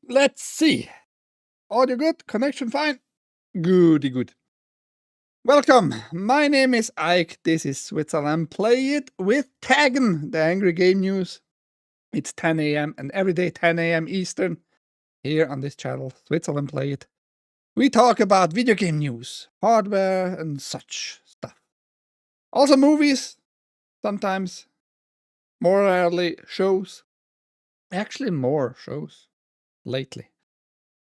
Let's see. Audio good? Connection fine? Goody good. Welcome. My name is Ike. This is Switzerland.playit with TAGN, the Angry Game News. It's 10 a.m. and every day 10 a.m. Eastern here on this channel, Switzerland.playit. We talk about video game news, hardware, and such stuff. Also movies, sometimes. More rarely shows. Actually, more shows lately.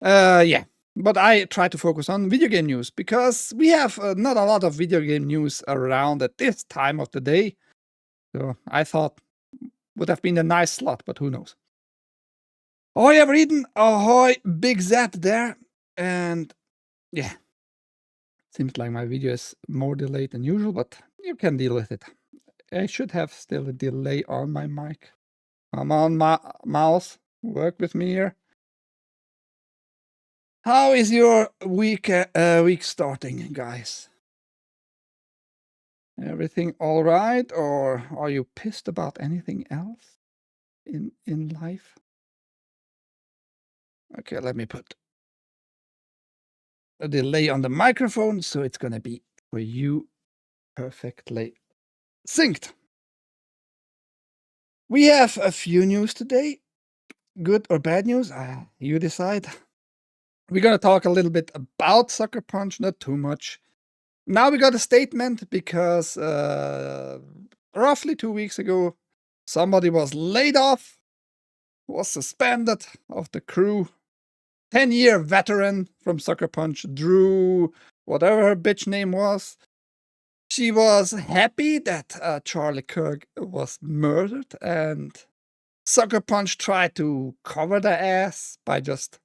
Yeah, but I try to focus on video game news because we have not a lot of video game news around at this time of the day. So I thought would have been a nice slot, but who knows. Ahoy, everyone! Ahoy, Big Zat there. And yeah, seems like my video is more delayed than usual, but you can deal with it. I should have still a delay on my mic. I'm on my mouse. Work with me here. How is your week starting, guys? Everything all right, or are you pissed about anything else in life? Okay, let me put a delay on the microphone, so it's gonna be for you perfectly synced. We have a few news today. Good or bad news? You decide. We're gonna talk a little bit about Sucker Punch, not too much. Now we got a statement because roughly 2 weeks ago, somebody was laid off, was suspended of the crew. 10-year veteran from Sucker Punch, Drew, whatever her bitch name was. She was happy that Charlie Kirk was murdered, and Sucker Punch tried to cover the ass by just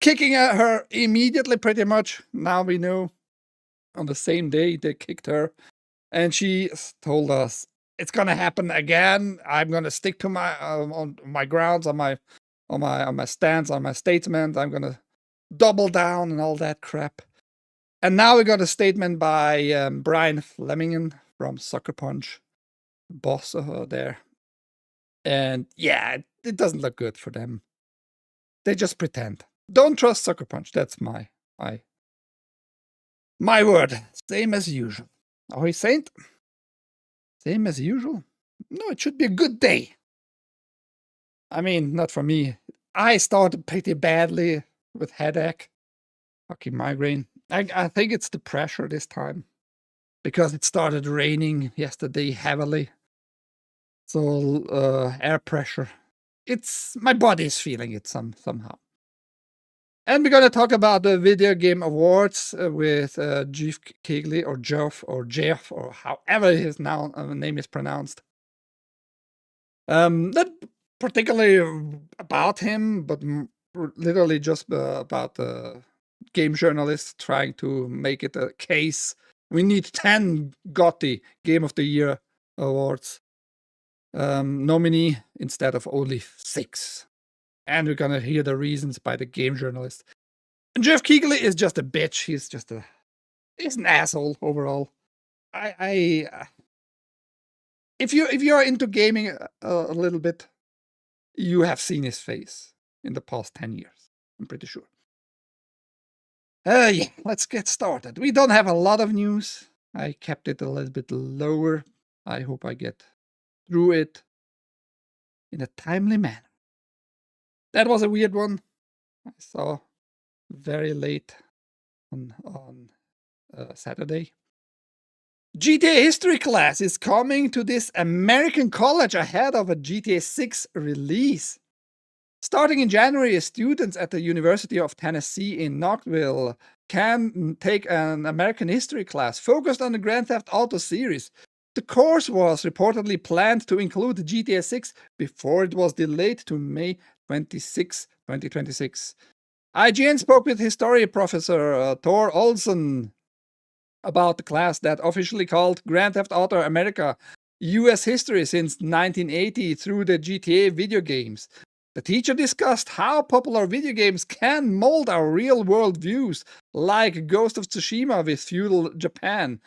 kicking at her immediately, pretty much. Now we know. On the same day, they kicked her, and she told us, "It's gonna happen again. I'm gonna stick to my on my grounds, on my stance, on my statement. I'm gonna double down and all that crap." And now we got a statement by Brian Flemingen from Sucker Punch, boss there. And yeah, it doesn't look good for them. They just pretend. Don't trust Sucker Punch. That's my word. Same as usual. Ahoy, Saint. Same as usual. No, it should be a good day. I mean, not for me. I started pretty badly with headache, fucking migraine. I think it's the pressure this time because it started raining yesterday heavily. So air pressure. It's my body is feeling it somehow. And we're gonna talk about the Video Game Awards with Jeff Keighley or Jeff or however his name is pronounced. Not particularly about him, but literally just about the game journalists trying to make it a case. We need 10 GOTY Game of the Year awards nominee instead of only 6. And we're gonna hear the reasons by the game journalist. And Jeff Keighley is just a bitch. He's an asshole overall. If you're into gaming a little bit, you have seen his face in the past 10 years. I'm pretty sure. Yeah, let's get started. We don't have a lot of news. I kept it a little bit lower. I hope I get through it in a timely manner. That was a weird one. I saw very late on Saturday. GTA history class is coming to this American college ahead of a GTA 6 release. Starting in January, students at the University of Tennessee in Knoxville can take an American history class focused on the Grand Theft Auto series. The course was reportedly planned to include GTA 6 before it was delayed to May 26, 2026. IGN spoke with history professor Thor Olsen about the class that officially called Grand Theft Auto America US history since 1980 through the GTA video games. The teacher discussed how popular video games can mold our real-world views, like Ghost of Tsushima with feudal Japan.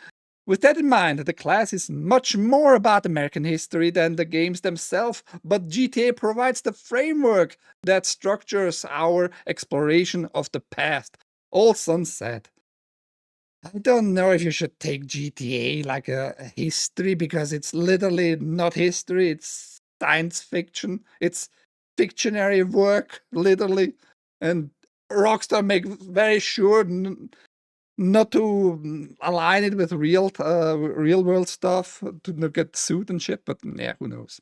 With that in mind, the class is much more about American history than the games themselves, but GTA provides the framework that structures our exploration of the past. Olson said. I don't know if you should take GTA like a history, because it's literally not history, it's science fiction. It's fictionary work, literally. And Rockstar make very sure not to align it with real world stuff, to not get sued and shit, but yeah, who knows.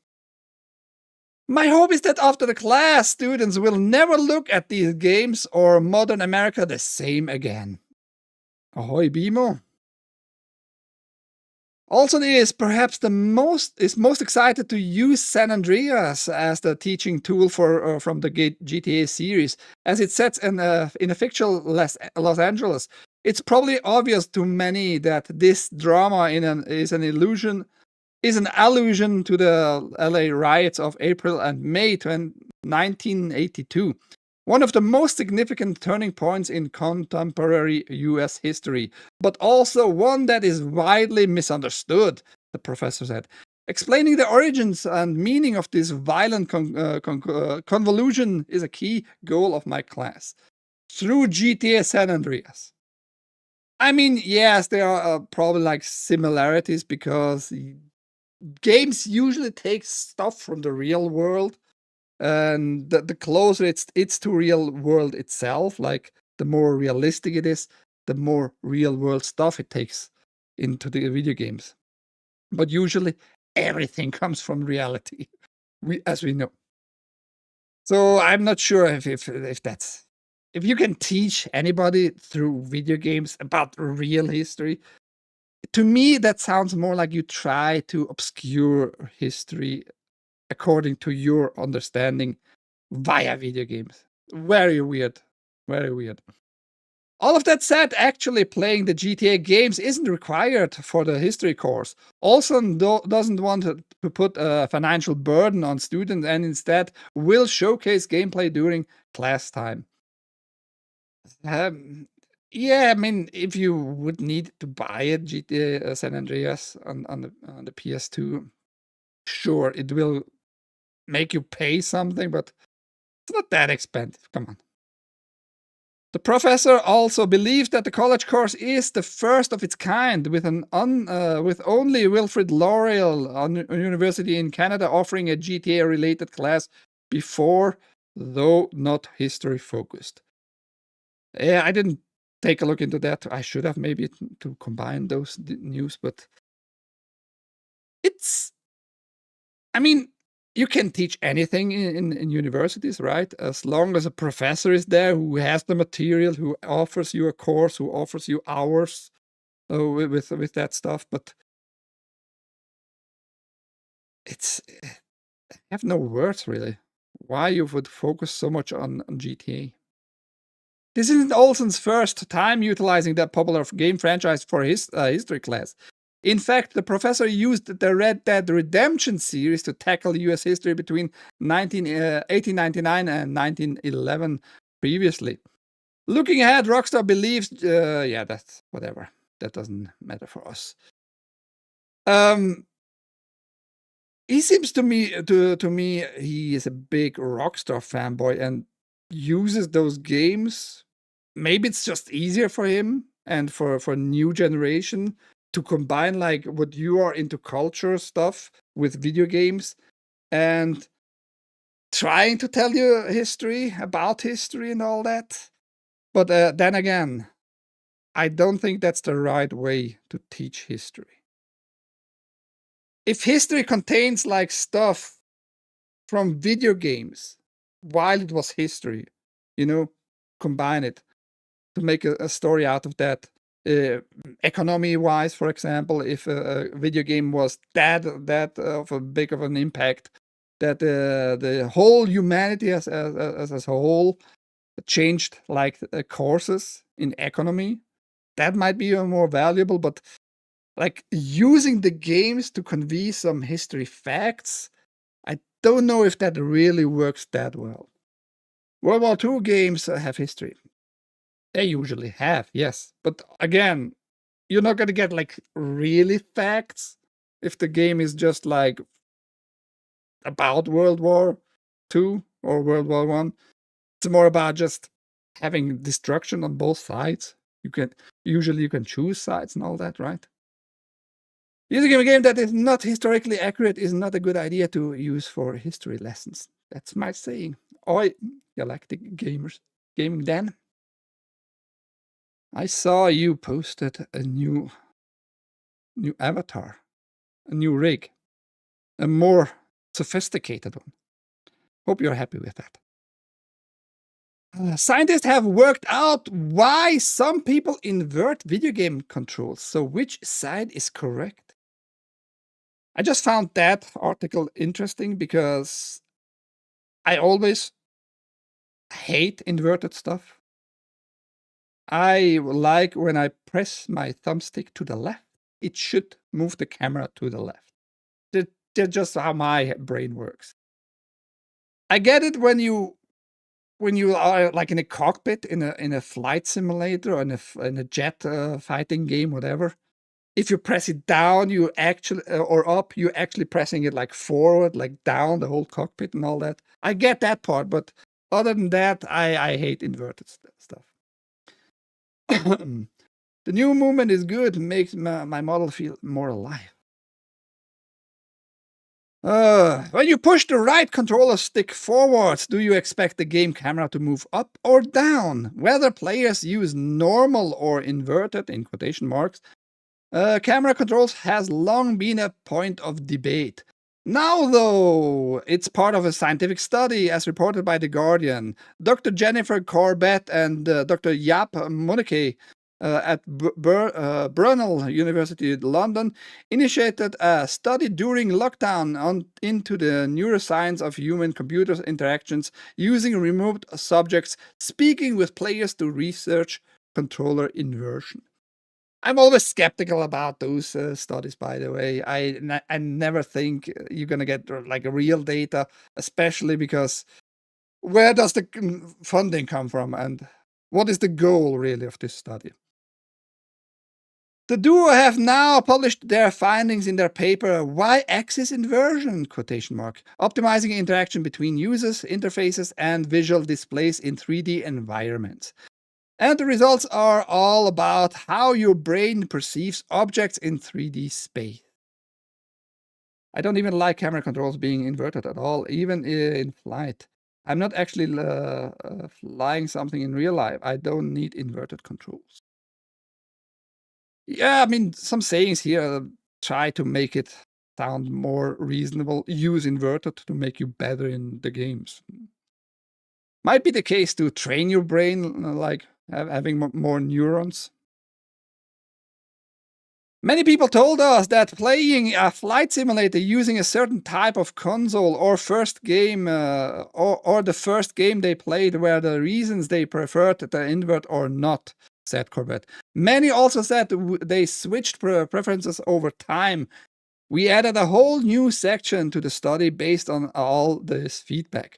My hope is that after the class, students will never look at these games or modern America the same again. Ahoy, Bimo. Olson is perhaps most excited to use San Andreas as the teaching tool for from the GTA series, as it sets in a fictional Los Angeles. It's probably obvious to many that this drama is an allusion to the LA riots of April and May 1982. One of the most significant turning points in contemporary US history, but also one that is widely misunderstood, the professor said. Explaining the origins and meaning of this violent convolution is a key goal of my class. Through GTA San Andreas. I mean, yes, there are probably like similarities, because games usually take stuff from the real world, and the closer it's to real world itself, like the more realistic it is, the more real world stuff it takes into the video games. But usually everything comes from reality, as we know. So I'm not sure if that's, if you can teach anybody through video games about real history. To me, that sounds more like you try to obscure history according to your understanding via video games. Very weird. Very weird. All of that said, actually playing the GTA games isn't required for the history course. Olson doesn't want to put a financial burden on students, and instead will showcase gameplay during class time. Yeah, I mean, if you would need to buy it, GTA San Andreas on the PS2, sure, it will make you pay something, but it's not that expensive. Come on. The professor also believes that the college course is the first of its kind, with only Wilfrid Laurier University in Canada offering a GTA-related class before, though not history-focused. Yeah, I didn't take a look into that. I should have, maybe, to combine those news, but it's, I mean, you can teach anything in universities, right? As long as a professor is there who has the material, who offers you a course, who offers you hours with that stuff. But it's, I have no words, really, why you would focus so much on GTA. This isn't Olson's first time utilizing that popular game franchise for his history class. In fact, the professor used the Red Dead Redemption series to tackle US history between 1899 and 1911 previously. Looking ahead, Rockstar believes, yeah, that's whatever. That doesn't matter for us. He seems to me, he is a big Rockstar fanboy and uses those games. Maybe it's just easier for him and for new generation to combine like what you are into culture stuff with video games, and trying to tell you history about history and all that. But then again, I don't think that's the right way to teach history. If history contains like stuff from video games while it was history, combine it to make a story out of that. Economy wise, for example, if a video game was that of a big of an impact, that the whole humanity as a whole changed like courses in economy, that might be more valuable. But like using the games to convey some history facts, I don't know if that really works that well. World War II games have history. They usually have, yes. But again, you're not gonna get like really facts if the game is just like about World War II or World War One. It's more about just having destruction on both sides. You can choose sides and all that, right? Using a game that is not historically accurate is not a good idea to use for history lessons. That's my saying. Oi, galactic gamers. Gaming Dan. I saw you posted a new avatar, a new rig, a more sophisticated one. Hope you're happy with that. Scientists have worked out why some people invert video game controls. So which side is correct? I just found that article interesting because I always hate inverted stuff. I like when I press my thumbstick to the left, it should move the camera to the left. That's just how my brain works. I get it when you are like in a cockpit in a flight simulator or in a jet fighting game, whatever. If you press it down, you actually or up, you're actually pressing it like forward, like down the whole cockpit and all that. I get that part, but other than that, I hate inverted stuff. The new movement is good, makes my model feel more alive. When you push the right controller stick forwards, do you expect the game camera to move up or down? Whether players use normal or inverted, in quotation marks, camera controls has long been a point of debate. Now, though, it's part of a scientific study, as reported by The Guardian. Dr. Jennifer Corbett and Dr. Jaap Moneke at Brunel University, London, initiated a study during lockdown into the neuroscience of human-computer interactions using removed subjects speaking with players to research controller inversion. I'm always skeptical about those studies, by the way. I never think you're going to get like real data, especially because where does the funding come from and what is the goal really of this study? The duo have now published their findings in their paper Y-axis inversion, quotation mark, optimizing interaction between users, interfaces, and visual displays in 3D environments. And the results are all about how your brain perceives objects in 3D space. I don't even like camera controls being inverted at all, even in flight. I'm not actually flying something in real life. I don't need inverted controls. Yeah, I mean, some sayings here try to make it sound more reasonable. Use inverted to make you better in the games. Might be the case to train your brain, like having more neurons. Many people told us that playing a flight simulator using a certain type of console or first game or the first game they played were the reasons they preferred the invert or not, said Corbett. Many also said they switched preferences over time. We added a whole new section to the study based on all this feedback.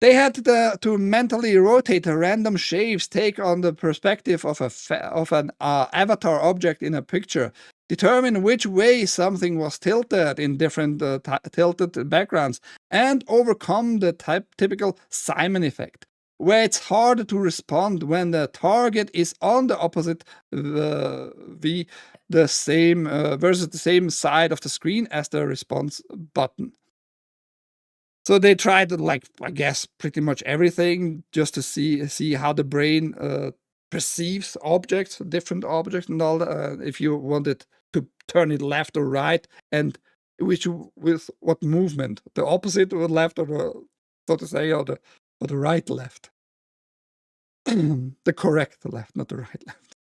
They had to mentally rotate random shapes, take on the perspective of an avatar object in a picture, determine which way something was tilted in different tilted backgrounds, and overcome the typical Simon effect, where it's harder to respond when the target is on the opposite versus the same side of the screen as the response button. So they tried, like, I guess, pretty much everything just to see how the brain perceives objects, different objects, and all that. If you wanted to turn it left or right, and with what movement, the opposite or left, or the, so to say, or the right left, the correct left, not the right left.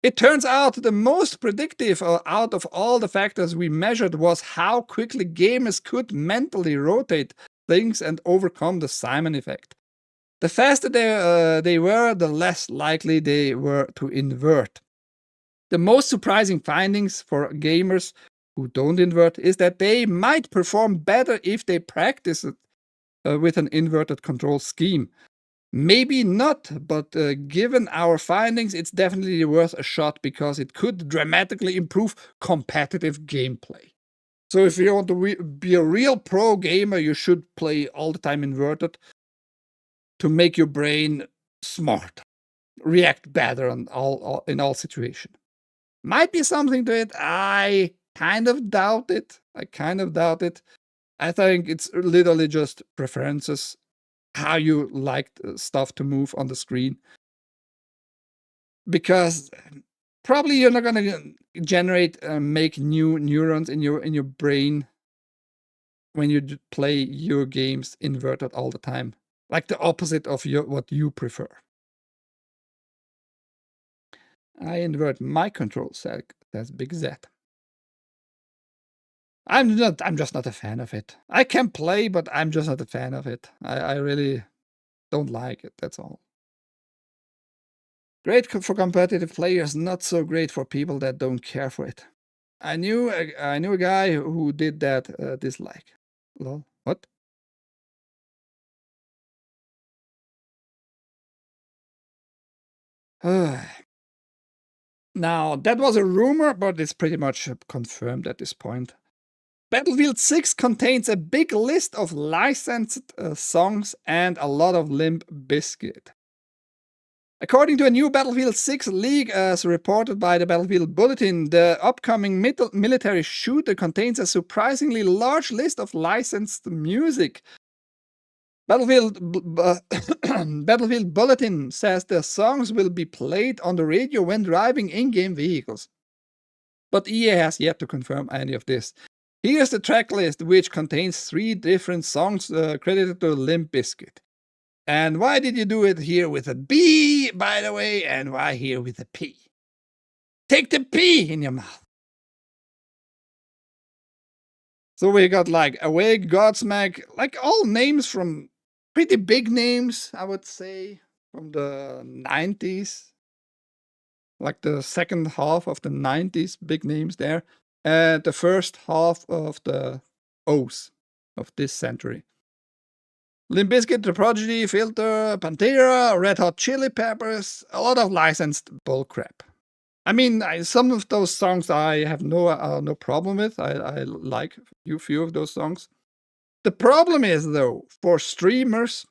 It turns out the most predictive out of all the factors we measured was how quickly gamers could mentally rotate things and overcome the Simon effect. The faster they were, the less likely they were to invert. The most surprising findings for gamers who don't invert is that they might perform better if they practice it with an inverted control scheme. Maybe not, but given our findings, it's definitely worth a shot because it could dramatically improve competitive gameplay. So if you want to be a real pro gamer, you should play all the time inverted to make your brain smart, react better in all situations. Might be something to it. I kind of doubt it. I think it's literally just preferences, how you like stuff to move on the screen. Because probably you're not gonna generate make new neurons in your brain when you play your games inverted all the time, like the opposite of what you prefer. I invert my control set. That's Big Z. I'm just not a fan of it. I can play, but I'm just not a fan of it. I really don't like it. That's all. Great for competitive players, not so great for people that don't care for it. I knew a guy who did that dislike. Lol. What? Now, that was a rumor, but it's pretty much confirmed at this point. Battlefield 6 contains a big list of licensed songs and a lot of Limp Bizkit. According to a new Battlefield 6 leak, as reported by the Battlefield Bulletin, the upcoming military shooter contains a surprisingly large list of licensed music. Battlefield Bulletin says the songs will be played on the radio when driving in-game vehicles. But EA has yet to confirm any of this. Here's the track list, which contains 3 different songs credited to Limp Bizkit. And why did you do it here with a B, by the way, and why here with a P? Take the P in your mouth. So we got like Awake, Godsmack, like all names from pretty big names, I would say, from the 90s. Like the second half of the 90s, big names there. And the first half of the O's of this century. Limp Bizkit, The Prodigy, Filter, Pantera, Red Hot Chili Peppers, a lot of licensed bullcrap. I mean, some of those songs I have no problem with. I like a few of those songs. The problem is, though, for streamers,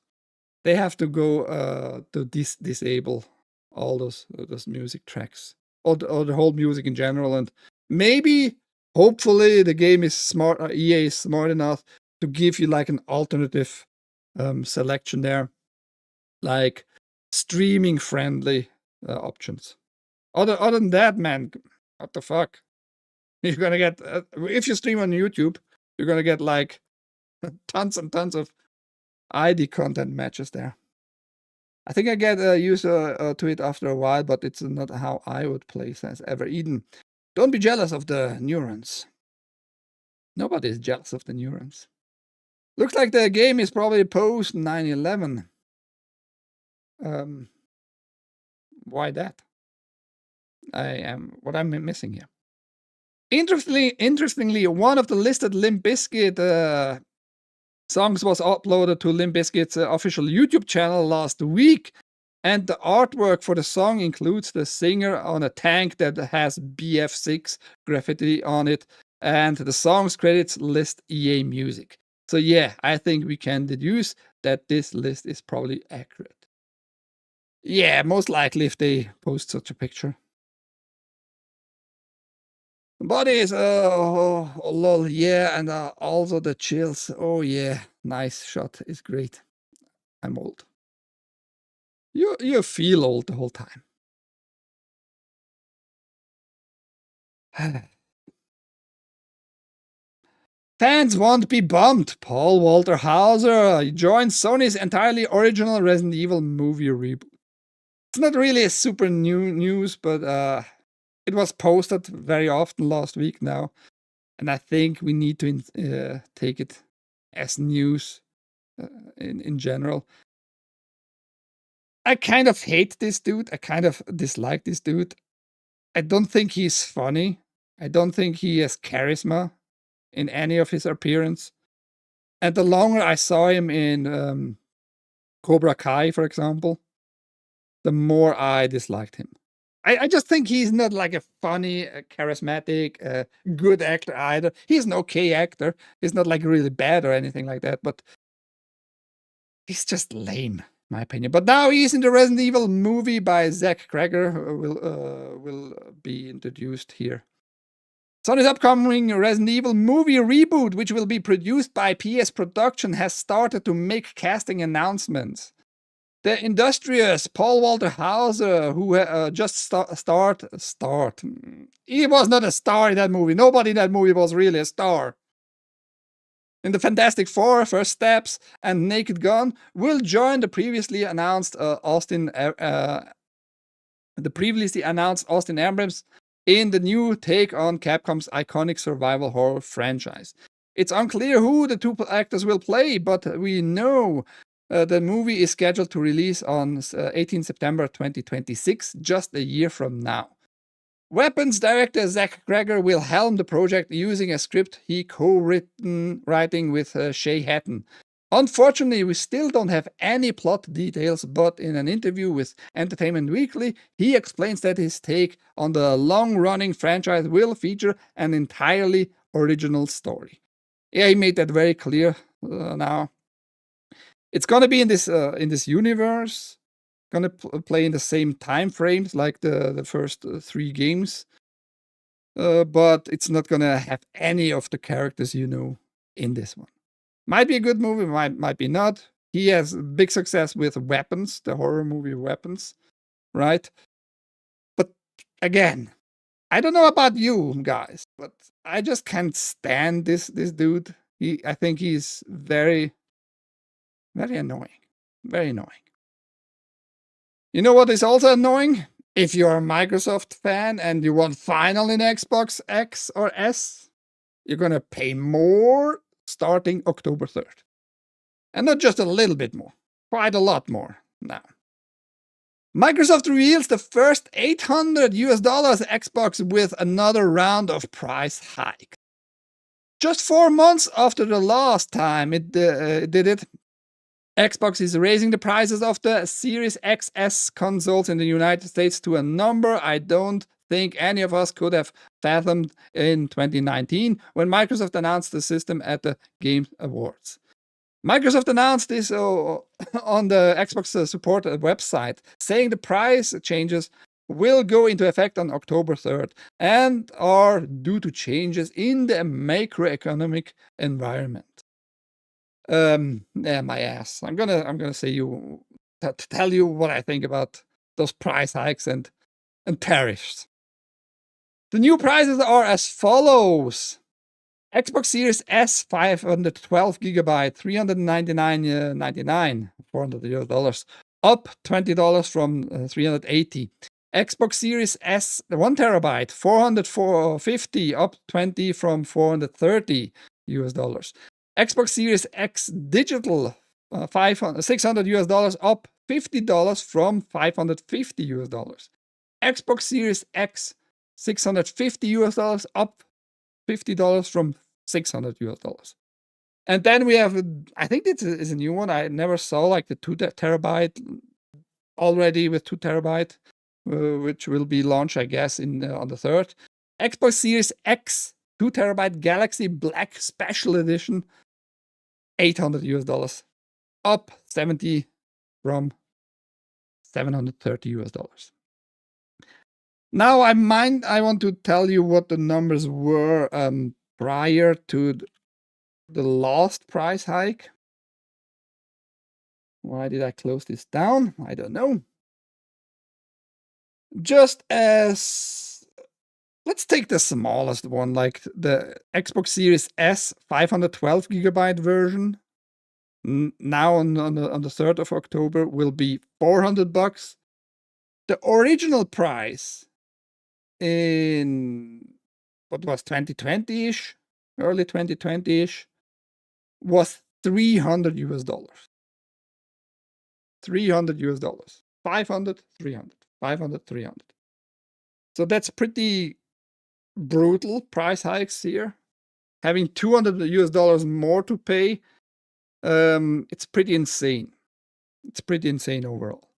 they have to go to disable all those music tracks or the whole music in general. And maybe, hopefully, the game is smart. EA is smart enough to give you like an alternative selection there, like streaming friendly options. Other than that, man, what the fuck? You're gonna get if you stream on YouTube, you're gonna get like tons and tons of ID content matches there. I think I get used to it after a while, but it's not how I would play since ever. Eden, don't be jealous of the neurons. Nobody is jealous of the neurons. Looks like the game is probably post 9/11. Why that? What I'm missing here. Interestingly, one of the listed Limp Bizkit songs was uploaded to Limp Bizkit's official YouTube channel last week, and the artwork for the song includes the singer on a tank that has BF6 graffiti on it, and the song's credits list EA Music. So yeah, I think we can deduce that this list is probably accurate. Yeah, most likely if they post such a picture. Bodies, oh lol, yeah, and also the chills. Oh yeah, nice shot. It's great. I'm old. You feel old the whole time. Fans won't be bummed. Paul Walter Hauser joins Sony's entirely original Resident Evil movie reboot. It's not really a super new news, but it was posted very often last week now, and I think we need to take it as news in general. I kind of hate this dude. I kind of dislike this dude. I don't think he's funny. I don't think he has charisma in any of his appearance. And the longer I saw him in Cobra Kai, for example, the more I disliked him. I just think he's not like a funny, charismatic, good actor either. He's an okay actor. He's not like really bad or anything like that, but he's just lame, in my opinion. But now he's in the Resident Evil movie by Zach Cregger, will be introduced here. Sony's upcoming Resident Evil movie reboot, which will be produced by PS Production, has started to make casting announcements. The industrious Paul Walter Hauser, who just starred. He was not a star in that movie. Nobody in that movie was really a star. In the Fantastic Four, First Steps, and Naked Gun, will join the previously announced Austin Abrams in the new take on Capcom's iconic survival horror franchise. It's unclear who the two actors will play, but we know the movie is scheduled to release on 18 September 2026, just a year from now. Weapons director Zach Cregger will helm the project using a script he co-writing with Shay Hatton. Unfortunately, we still don't have any plot details, but in an interview with Entertainment Weekly, he explains that his take on the long-running franchise will feature an entirely original story. Yeah, he made that very clear now. It's gonna be in this universe, gonna play in the same time frames like the first 3 games, but it's not gonna have any of the characters you know in this one. Might be a good movie, might be not. He has big success with Weapons, the horror movie Weapons, right? But again, I don't know about you guys, but I just can't stand this dude. I think he's very, very annoying. Very annoying. You know what is also annoying? If you're a Microsoft fan and you want final in Xbox X or S, you're gonna pay more starting October 3rd. And not just a little bit more, quite a lot more now. Microsoft reveals the first $800 Xbox with another round of price hike. Just 4 months after the last time it did it, Xbox is raising the prices of the Series XS consoles in the United States to a number I don't think any of us could have fathomed in 2019 when Microsoft announced the system at the Game Awards. Microsoft announced this on the Xbox support website, saying the price changes will go into effect on October 3rd and are due to changes in the macroeconomic environment. Yeah, my ass. I'm gonna say tell you what I think about those price hikes and tariffs. The new prices are as follows. Xbox Series S 512GB, $399.99, $400, up $20 from $380. Xbox Series S 1TB, $450, up $20 from $430. Xbox Series X Digital, $600, up $50 from $550. Xbox Series X $650, up $50 from $600. And then we have, I think this is a new one. I never saw like the 2 terabyte already with 2 terabyte, which will be launched, I guess, on the 3rd. Xbox Series X 2 terabyte Galaxy Black Special Edition, $800, up 70 from $730. Now I want to tell you what the numbers were prior to the last price hike. Why did I close this down? I don't know. Just as, let's take the smallest one, like the Xbox Series S 512GB version. Now on the 3rd of October will be $400. The original price in what was 2020-ish, early 2020-ish, was $300. $300. 500, 300. 500, 300. So that's pretty brutal price hikes here. Having $200 more to pay, it's pretty insane. It's pretty insane overall.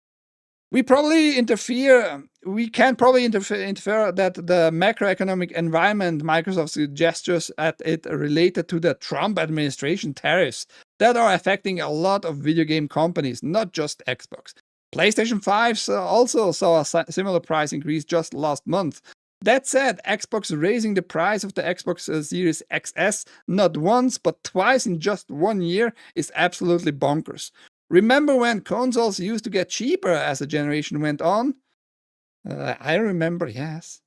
We probably interfere. We can probably interfere that the macroeconomic environment Microsoft gestures at it related to the Trump administration tariffs that are affecting a lot of video game companies, not just Xbox. PlayStation 5 also saw a similar price increase just last month. That said, Xbox raising the price of the Xbox Series XS not once but twice in just 1 year is absolutely bonkers. Remember when consoles used to get cheaper as the generation went on? I remember, yes.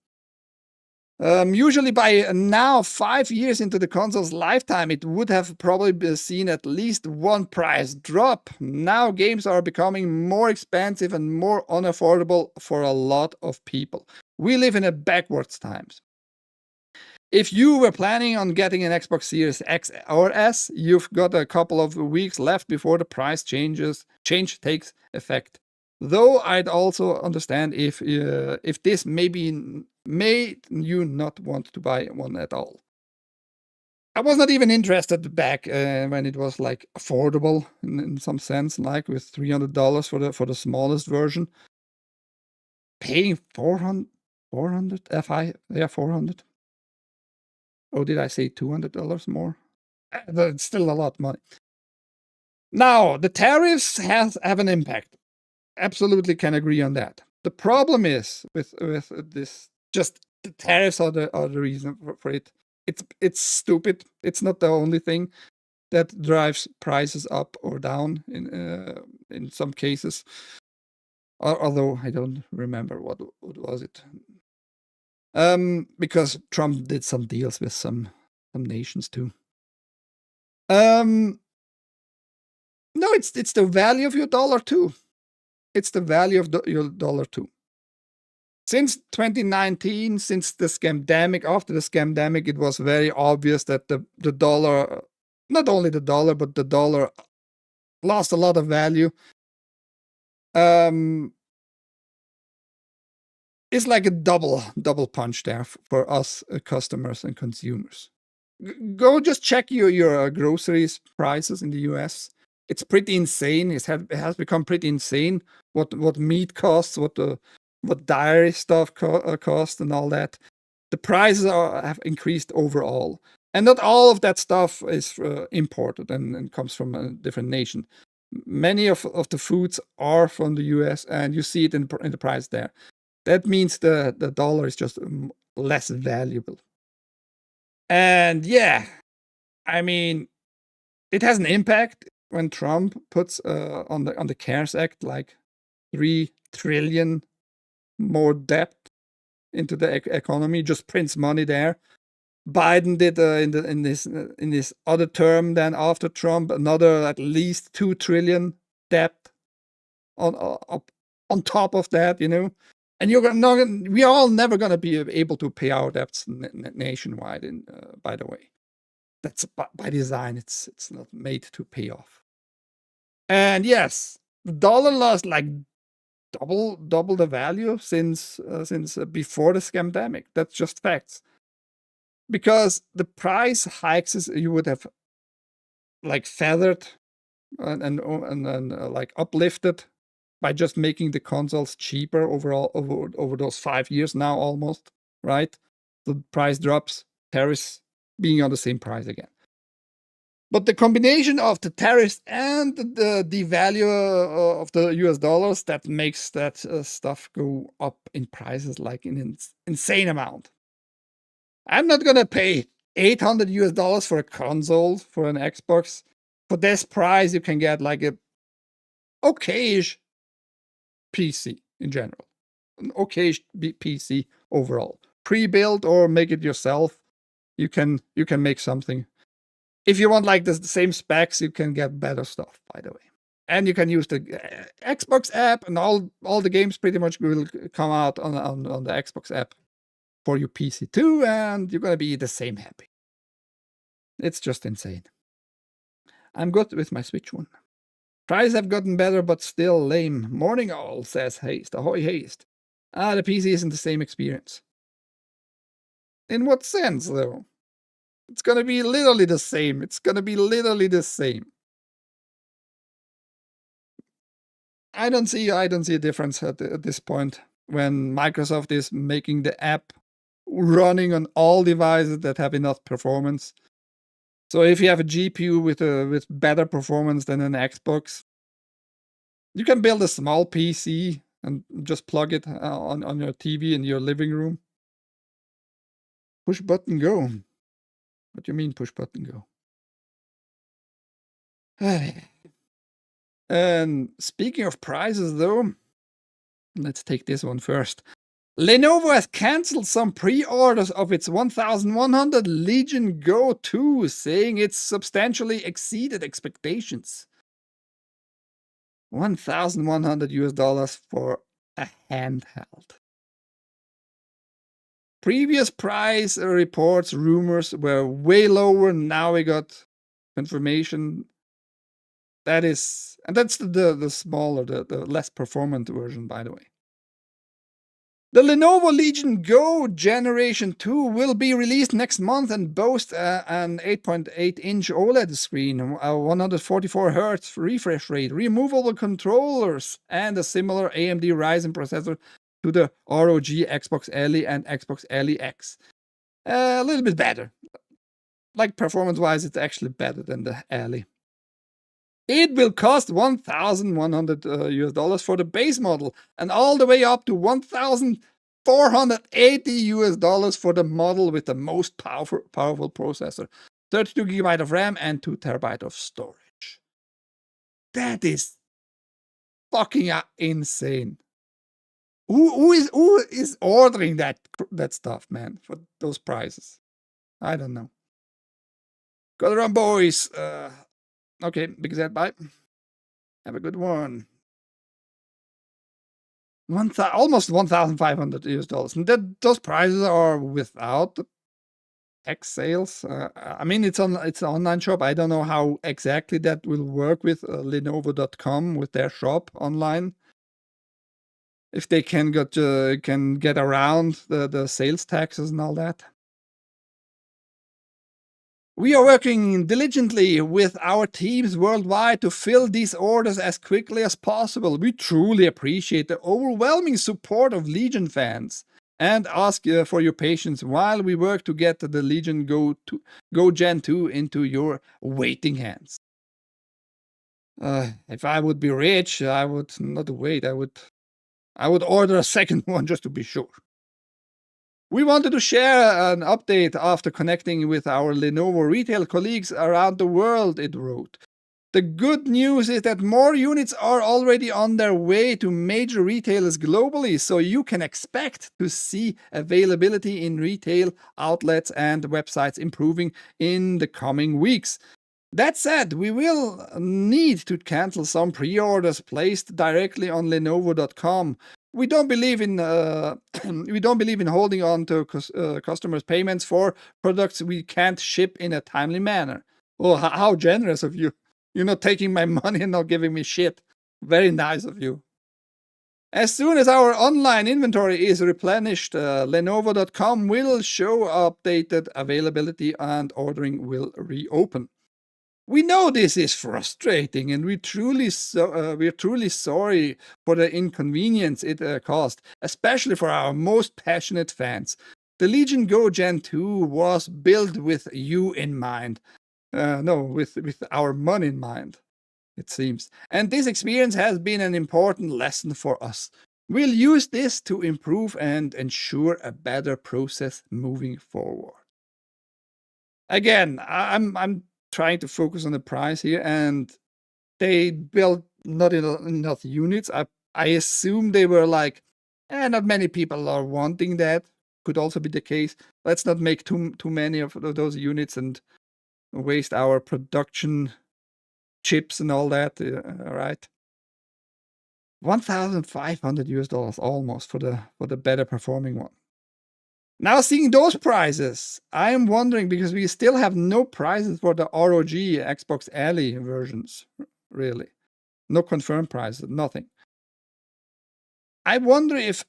Usually by now 5 years into the console's lifetime, it would have probably seen at least one price drop. Now games are becoming more expensive and more unaffordable for a lot of people. We live in a backwards times. If you were planning on getting an Xbox Series X or S, you've got a couple of weeks left before the price change takes effect. Though I'd also understand if this made you not want to buy one at all. I was not even interested back when it was like affordable in some sense, like with $300 for the smallest version. Paying 400 400. Oh, did I say $200 more? That's still a lot of money. Now, the tariffs have an impact. Absolutely can agree on that. The problem is with this, just the tariffs are the reason for it. It's stupid. It's not the only thing that drives prices up or down in some cases. Although I don't remember what was it. Because Trump did some deals with some nations too. No, it's the value of your dollar too. It's the value of your dollar too. Since 2019, since the scamdemic, after the scamdemic, it was very obvious that the dollar, not only the dollar, but the dollar lost a lot of value. It's like a double punch there for us customers and consumers. Go just check your groceries prices in the US. It's pretty insane. It has become pretty insane what meat costs, what dairy stuff costs and all that. The prices have increased overall. And not all of that stuff is imported and comes from a different nation. Many of the foods are from the US, and you see it in the price there. That means the dollar is just less valuable. And yeah, I mean, it has an impact when Trump puts on the CARES Act like 3 trillion more debt into the economy, just prints money there. Biden did in this other term, then after Trump, another at least 2 trillion debt on top of that, you know. And we are all never going to be able to pay our debts nationwide. By the way, that's by design. It's not made to pay off. And yes, the dollar lost like double the value since before the scamdemic. That's just facts. Because the price hikes you would have like feathered and like uplifted by just making the consoles cheaper overall over those 5 years now almost, right? The price drops, tariffs being on the same price again. But the combination of the tariffs and the value of the US dollars, that makes that stuff go up in prices like an insane amount. I'm not gonna pay $800 for a console, for an Xbox. For this price, you can get like a okay-ish PC in general. An okay PC overall. Pre-built or make it yourself. You can make something. If you want like the same specs, you can get better stuff, by the way. And you can use the Xbox app, and all the games pretty much will come out on the Xbox app for your PC too, and you're gonna be the same happy. It's just insane. I'm good with my Switch one. Prices have gotten better, but still lame. Morning all, says Haste. Ahoy, Haste. The PC isn't the same experience. In what sense, though? It's gonna be literally the same. It's gonna be literally the same. I don't see a difference at this point when Microsoft is making the app running on all devices that have enough performance. So if you have a GPU with better performance than an Xbox, you can build a small PC and just plug it on your TV in your living room. Push button go. What do you mean push button go? And speaking of prices though, let's take this one first. Lenovo has cancelled some pre-orders of its 1100 Legion Go 2, saying it's substantially exceeded expectations. $1,100 for a handheld. Previous price reports, rumors were way lower. Now we got confirmation. That's the smaller, the less performant version, by the way. The Lenovo Legion Go Generation 2 will be released next month and boasts an 8.8-inch OLED screen, a 144Hz refresh rate, removable controllers, and a similar AMD Ryzen processor to the ROG Xbox Ellie and Xbox Ellie X. A little bit better. Like performance-wise, it's actually better than the Ellie. It will cost $1,100 for the base model and all the way up to $1,480 for the model with the most powerful processor, 32 GB of RAM and 2 TB of storage. That is fucking insane. Who is ordering that stuff, man, for those prices? I don't know. Gotta run, boys. Okay, big Z, bye. Have a good one. Almost $1,500. And those prices are without the tax sales. I mean, it's an online shop. I don't know how exactly that will work with Lenovo.com with their shop online. If they can get around the sales taxes and all that. We are working diligently with our teams worldwide to fill these orders as quickly as possible. We truly appreciate the overwhelming support of Legion fans and ask for your patience while we work to get the Legion Go Gen 2 into your waiting hands. If I would be rich, I would not wait. I would order a second one just to be sure. We wanted to share an update after connecting with our Lenovo retail colleagues around the world, it wrote. The good news is that more units are already on their way to major retailers globally, so you can expect to see availability in retail outlets and websites improving in the coming weeks. That said, we will need to cancel some pre-orders placed directly on Lenovo.com. We don't believe in holding on to customers' payments for products we can't ship in a timely manner. Oh, how generous of you! You're not taking my money and not giving me shit. Very nice of you. As soon as our online inventory is replenished, Lenovo.com will show updated availability and ordering will reopen. We know this is frustrating, and we're truly sorry for the inconvenience it caused, especially for our most passionate fans. The Legion Go Gen 2 was built with you in mind. With our money in mind, it seems. And this experience has been an important lesson for us. We'll use this to improve and ensure a better process moving forward. Again, I'm trying to focus on the price here, and they built not enough units. I assume they were like, not many people are wanting that. Could also be the case. Let's not make too many of those units and waste our production chips and all that. All right. $1,500 almost for the better performing one. Now, seeing those prices, I am wondering, because we still have no prices for the ROG Xbox Ellie versions, really. No confirmed prices, nothing. I wonder if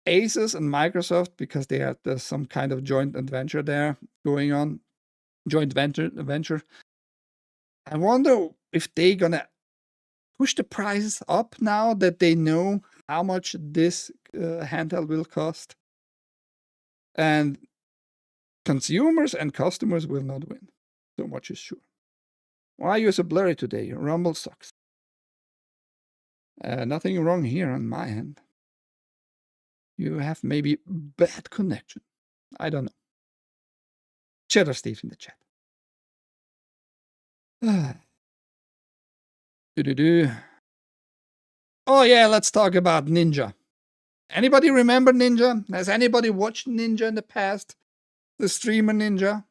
Asus and Microsoft, because there's some kind of joint venture there going on, joint venture. I wonder if they're gonna push the prices up now that they know how much this handheld will cost. And consumers and customers will not win. So much is sure. Why are you so blurry today? Rumble sucks. Nothing wrong here on my end. You have maybe bad connection. I don't know. Cheddar Steve in the chat. Oh yeah, let's talk about Ninja. Anybody remember Ninja? Has anybody watched Ninja in the past? The streamer Ninja?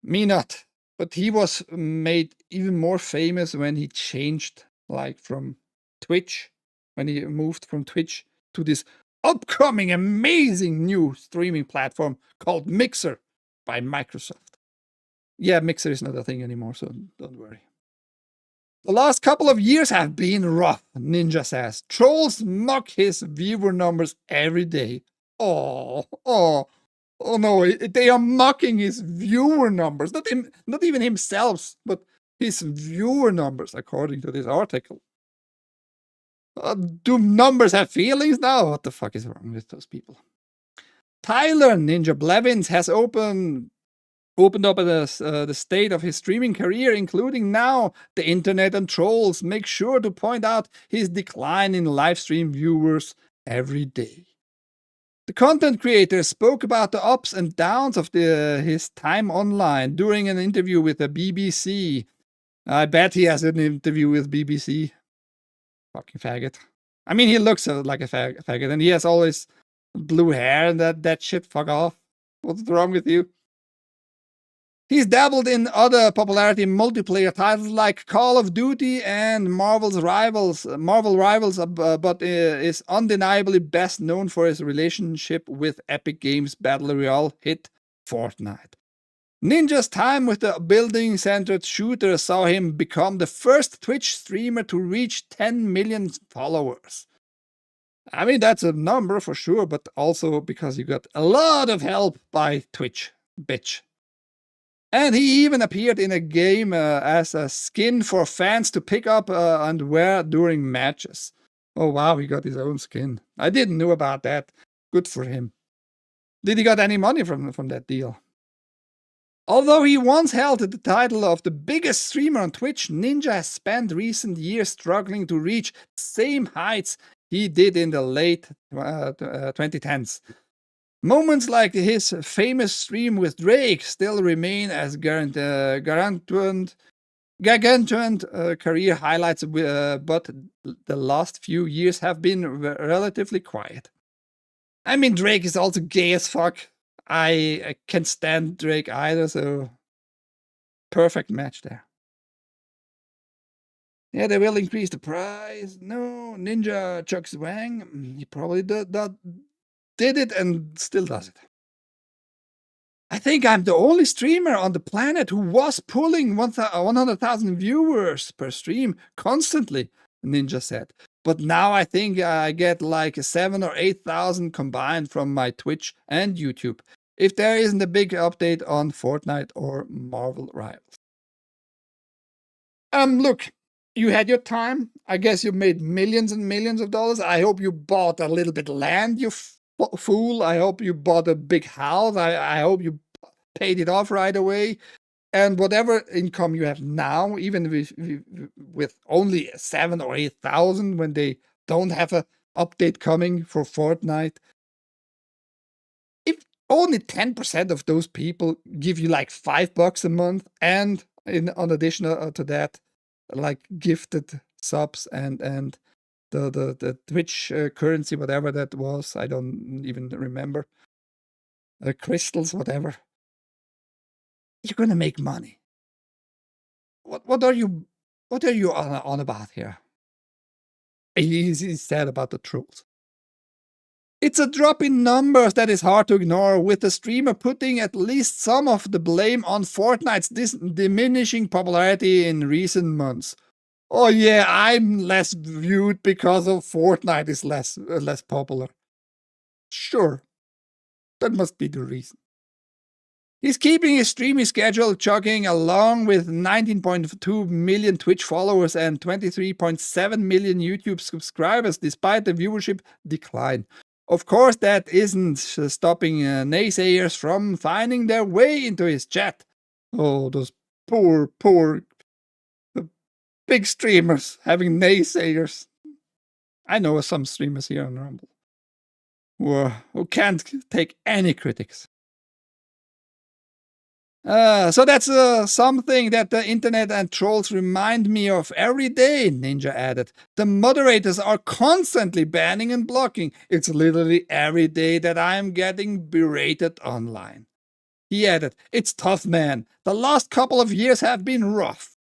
Me not. But he was made even more famous when he changed, like from Twitch, when he moved from Twitch to this upcoming amazing new streaming platform called Mixer by Microsoft. Yeah, Mixer is not a thing anymore, so don't worry. The last couple of years have been rough, Ninja says. Trolls mock his viewer numbers every day. Oh no, they are mocking his viewer numbers. Not even himself, but his viewer numbers, according to this article. Do numbers have feelings now? What the fuck is wrong with those people? Tyler Ninja Blevins has opened up the state of his streaming career, including now the internet and trolls make sure to point out his decline in live stream viewers every day. The content creator spoke about the ups and downs of his time online during an interview with the BBC. I bet he has an interview with BBC. Fucking faggot. I mean, he looks like a faggot, and he has always blue hair and that shit. Fuck off. What's wrong with you? He's dabbled in other popularity multiplayer titles like Call of Duty and Marvel Rivals, but is undeniably best known for his relationship with Epic Games' Battle Royale hit Fortnite. Ninja's time with the building-centered shooter saw him become the first Twitch streamer to reach 10 million followers. I mean, that's a number for sure, but also because you got a lot of help by Twitch, bitch. And he even appeared in a game as a skin for fans to pick up and wear during matches. Oh wow, he got his own skin. I didn't know about that. Good for him. Did he got any money from that deal? Although he once held the title of the biggest streamer on Twitch, Ninja has spent recent years struggling to reach the same heights he did in the late 2010s. Moments like his famous stream with Drake still remain as gargantuan career highlights, but the last few years have been relatively quiet. I mean, Drake is also gay as fuck. I can't stand Drake either, so perfect match there. Yeah, they will increase the price. No, Ninja Chucks Wang, he probably did it and still does it. I think I'm the only streamer on the planet who was pulling 100,000 viewers per stream constantly, Ninja said. But now I think I get like 7,000 or 8,000 combined from my Twitch and YouTube, if there isn't a big update on Fortnite or Marvel Rivals. Look, you had your time. I guess you made millions and millions of dollars. I hope you bought a little bit of land, you fool. I hope you bought a big house. I hope you paid it off right away. And whatever income you have now, even with only 7,000 or 8,000 when they don't have an update coming for Fortnite, if only 10% of those people give you like $5 a month, and in addition to that, like gifted subs and the Twitch currency, whatever that was, I don't even remember, crystals, whatever, you're gonna make money. What are you on about here? He said about the trolls. It's a drop in numbers that is hard to ignore, with the streamer putting at least some of the blame on Fortnite's diminishing popularity in recent months. Oh yeah, I'm less viewed because of Fortnite is less popular. Sure, that must be the reason. He's keeping his streaming schedule chugging along with 19.2 million Twitch followers and 23.7 million YouTube subscribers despite the viewership decline. Of course, that isn't stopping naysayers from finding their way into his chat. Oh, those poor big streamers having naysayers. I know some streamers here on Rumble who can't take any critics. So that's something that the internet and trolls remind me of every day, Ninja added. The moderators are constantly banning and blocking. It's literally every day that I'm getting berated online. He added, it's tough, man. The last couple of years have been rough.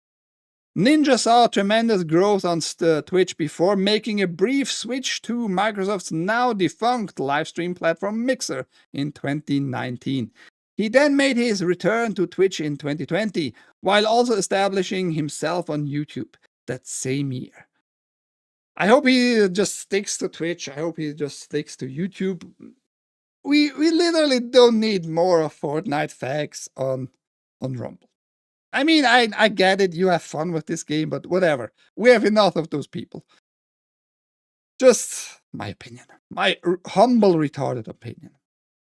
Ninja saw tremendous growth on Twitch before making a brief switch to Microsoft's now defunct livestream platform Mixer in 2019. He then made his return to Twitch in 2020, while also establishing himself on YouTube that same year. I hope he just sticks to Twitch. I hope he just sticks to YouTube. We literally don't need more of Fortnite facts on Rumble. I mean, I get it. You have fun with this game, but whatever. We have enough of those people. Just my opinion. My humble, retarded opinion.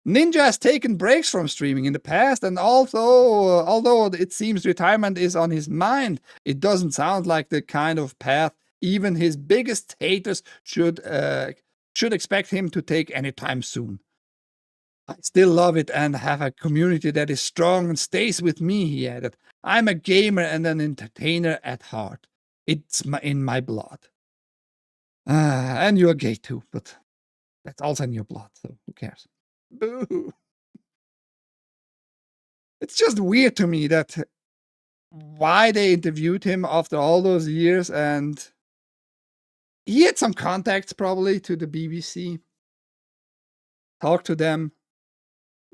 Ninja has taken breaks from streaming in the past, and although it seems retirement is on his mind, it doesn't sound like the kind of path even his biggest haters should expect him to take anytime soon. I still love it and have a community that is strong and stays with me, he added. I'm a gamer and an entertainer at heart. It's in my blood. And you're gay too, but that's also in your blood, so who cares? Boo. It's just weird to me that why they interviewed him after all those years, and he had some contacts probably to the BBC. Talk to them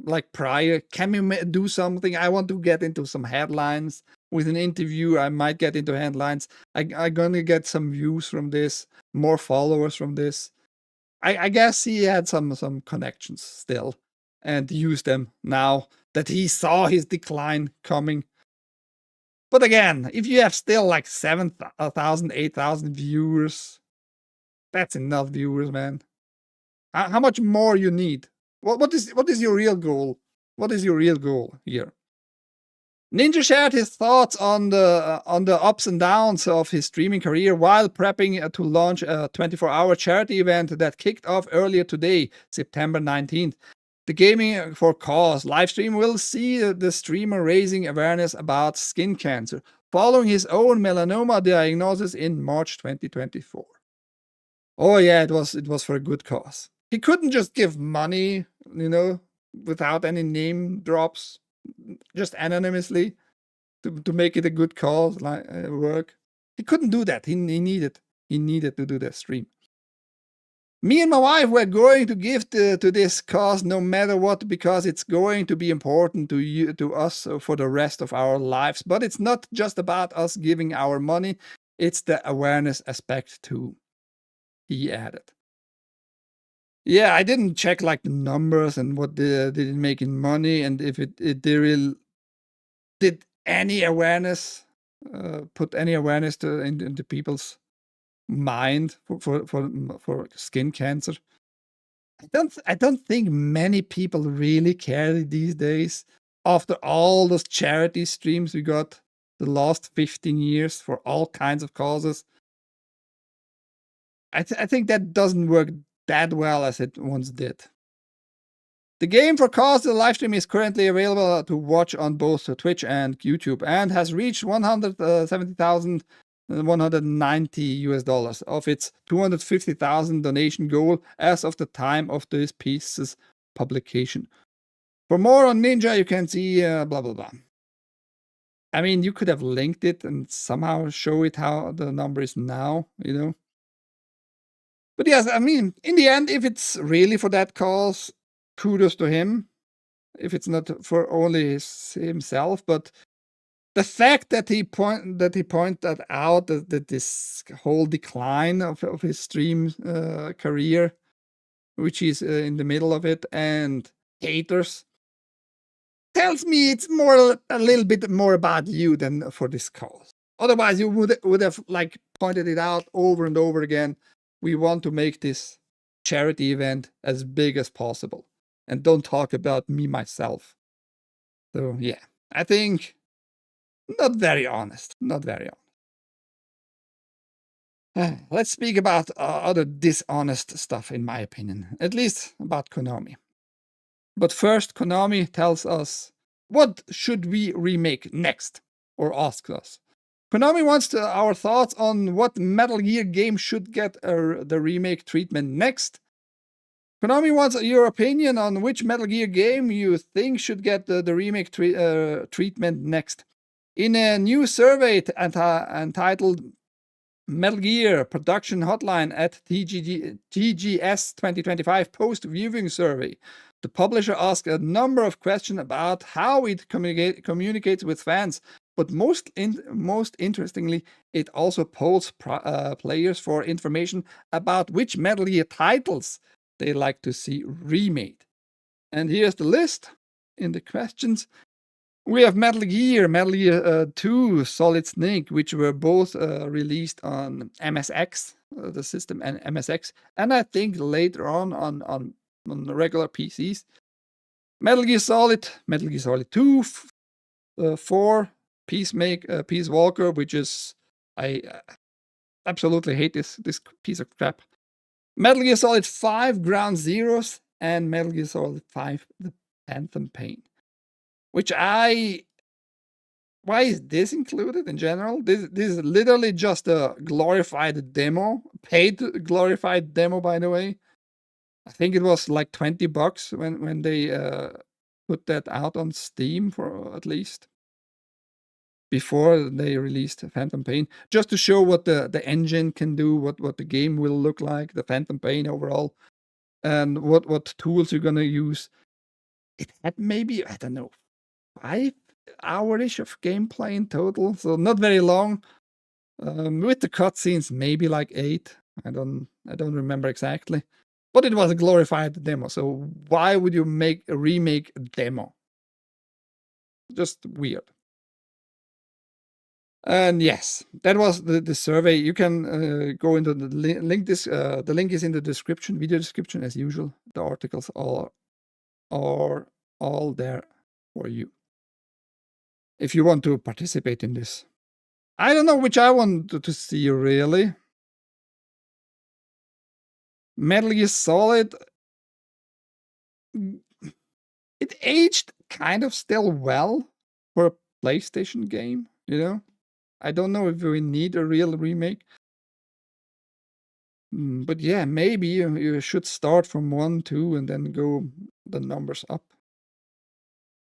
like prior. Can we do something? I want to get into some headlines with an interview. I might get into headlines. I'm gonna get some views from this, more followers from this. I guess he had some connections still and used them now that he saw his decline coming. But again, if you have still like 7,000, 8,000 viewers, that's enough viewers, man. How much more you need? What is your real goal? What is your real goal here? Ninja shared his thoughts on the ups and downs of his streaming career while prepping to launch a 24-hour charity event that kicked off earlier today, September 19th. The Gaming for Cause livestream will see the streamer raising awareness about skin cancer following his own melanoma diagnosis in March 2024. Oh yeah, it was for a good cause. He couldn't just give money, without any name drops, just anonymously to make it a good cause work. He couldn't do that. He needed to do the stream. Me and my wife were going to give to this cause no matter what, because it's going to be important to us for the rest of our lives. But it's not just about us giving our money, it's the awareness aspect too, he added. Yeah, I didn't check like the numbers and what did it make in money, and if it did any awareness, put any awareness into people's mind for skin cancer. I don't think many people really care these days after all those charity streams we got the last 15 years for all kinds of causes. I think that doesn't work that well as it once did. The Game for Cause, the livestream, is currently available to watch on both Twitch and YouTube and has reached $170,190 of its $250,000 donation goal as of the time of this piece's publication. For more on Ninja, you can see blah blah blah. I mean, you could have linked it and somehow show it how the number is now, But yes, I mean, in the end, if it's really for that cause, kudos to him. If it's not for only himself, but the fact that he pointed out that this whole decline of his stream career, which is in the middle of it, and haters, tells me it's more a little bit more about you than for this cause. Otherwise, you would have like pointed it out over and over again. We want to make this charity event as big as possible, and don't talk about me myself. So yeah, I think not very honest. Not very honest. Let's speak about other dishonest stuff, in my opinion, at least about Konami. But first, Konami tells us, what should we remake next? Or asks us. Konami wants our thoughts on what Metal Gear game should get the remake treatment next. Konami wants your opinion on which Metal Gear game you think should get the remake treatment next. In a new survey entitled Metal Gear Production Hotline at TGS 2025 post-viewing survey, the publisher asked a number of questions about how it communicates with fans, but most interestingly, it also polls players for information about which Metal Gear titles they like to see remade. And here's the list in the questions. We have Metal Gear 2, Solid Snake, which were both released on MSX, the system, and MSX, and I think later on the regular PCs. Metal Gear Solid 2, 4, Peace Walker, which is, I absolutely hate this piece of crap. Metal Gear Solid 5, Ground Zeroes, and Metal Gear Solid 5, The Phantom Pain. Why is this included in general? This is literally just a glorified demo, paid glorified demo, by the way. I think it was like $20 when they put that out on Steam, for at least before they released Phantom Pain, just to show what the engine can do, what the game will look like, the Phantom Pain overall, and what tools you're gonna use. It had maybe, I don't know, 5 hour-ish of gameplay in total, so not very long. With the cutscenes, maybe like 8. I don't remember exactly, but it was a glorified demo. So why would you make a remake demo? Just weird. And yes, that was the survey. You can go into the link. The link is in the description, video description, as usual. The articles are all there for you if you want to participate in this. I don't know which I want to see, really. Metal Gear Solid, it aged kind of still well for a PlayStation game, you know? I don't know if we need a real remake. But yeah, maybe you should start from 1, 2, and then go the numbers up.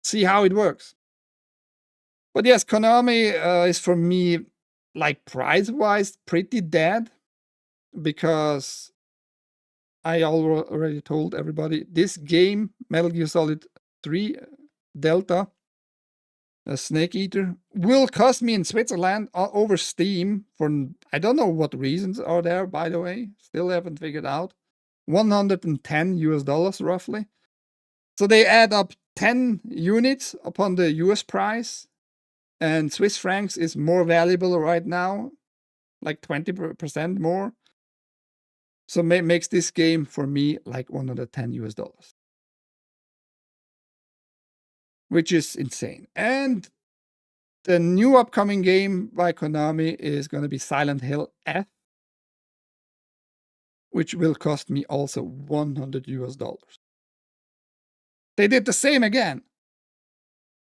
See how it works. But yes, Konami is for me, like, price-wise, pretty dead, because I already told everybody this game, Metal Gear Solid 3 Delta, a Snake Eater, will cost me in Switzerland over Steam for, I don't know what reasons are there, by the way. Still haven't figured out. $110 roughly. So they add up 10 units upon the US price, and Swiss francs is more valuable right now, like 20% more. So makes this game for me like $110, which is insane. And the new upcoming game by Konami is going to be Silent Hill F, which will cost me also $100. They did the same again.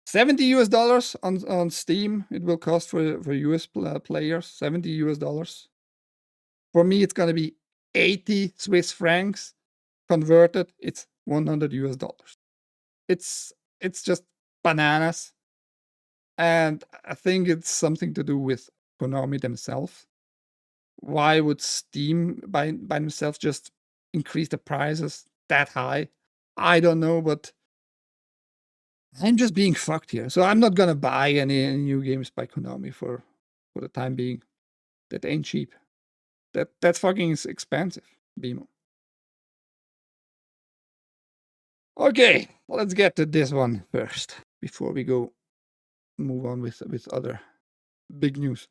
$70 on Steam. It will cost for US players $70. For me, it's going to be 80 Swiss francs converted. It's $100. It's just bananas. And I think it's something to do with Konami themselves. Why would Steam by themselves just increase the prices that high? I don't know, but I'm just being fucked here. So I'm not gonna buy any new games by Konami for the time being. That ain't cheap. That's fucking expensive, BMO. Okay, let's get to this one first before we move on with other big news.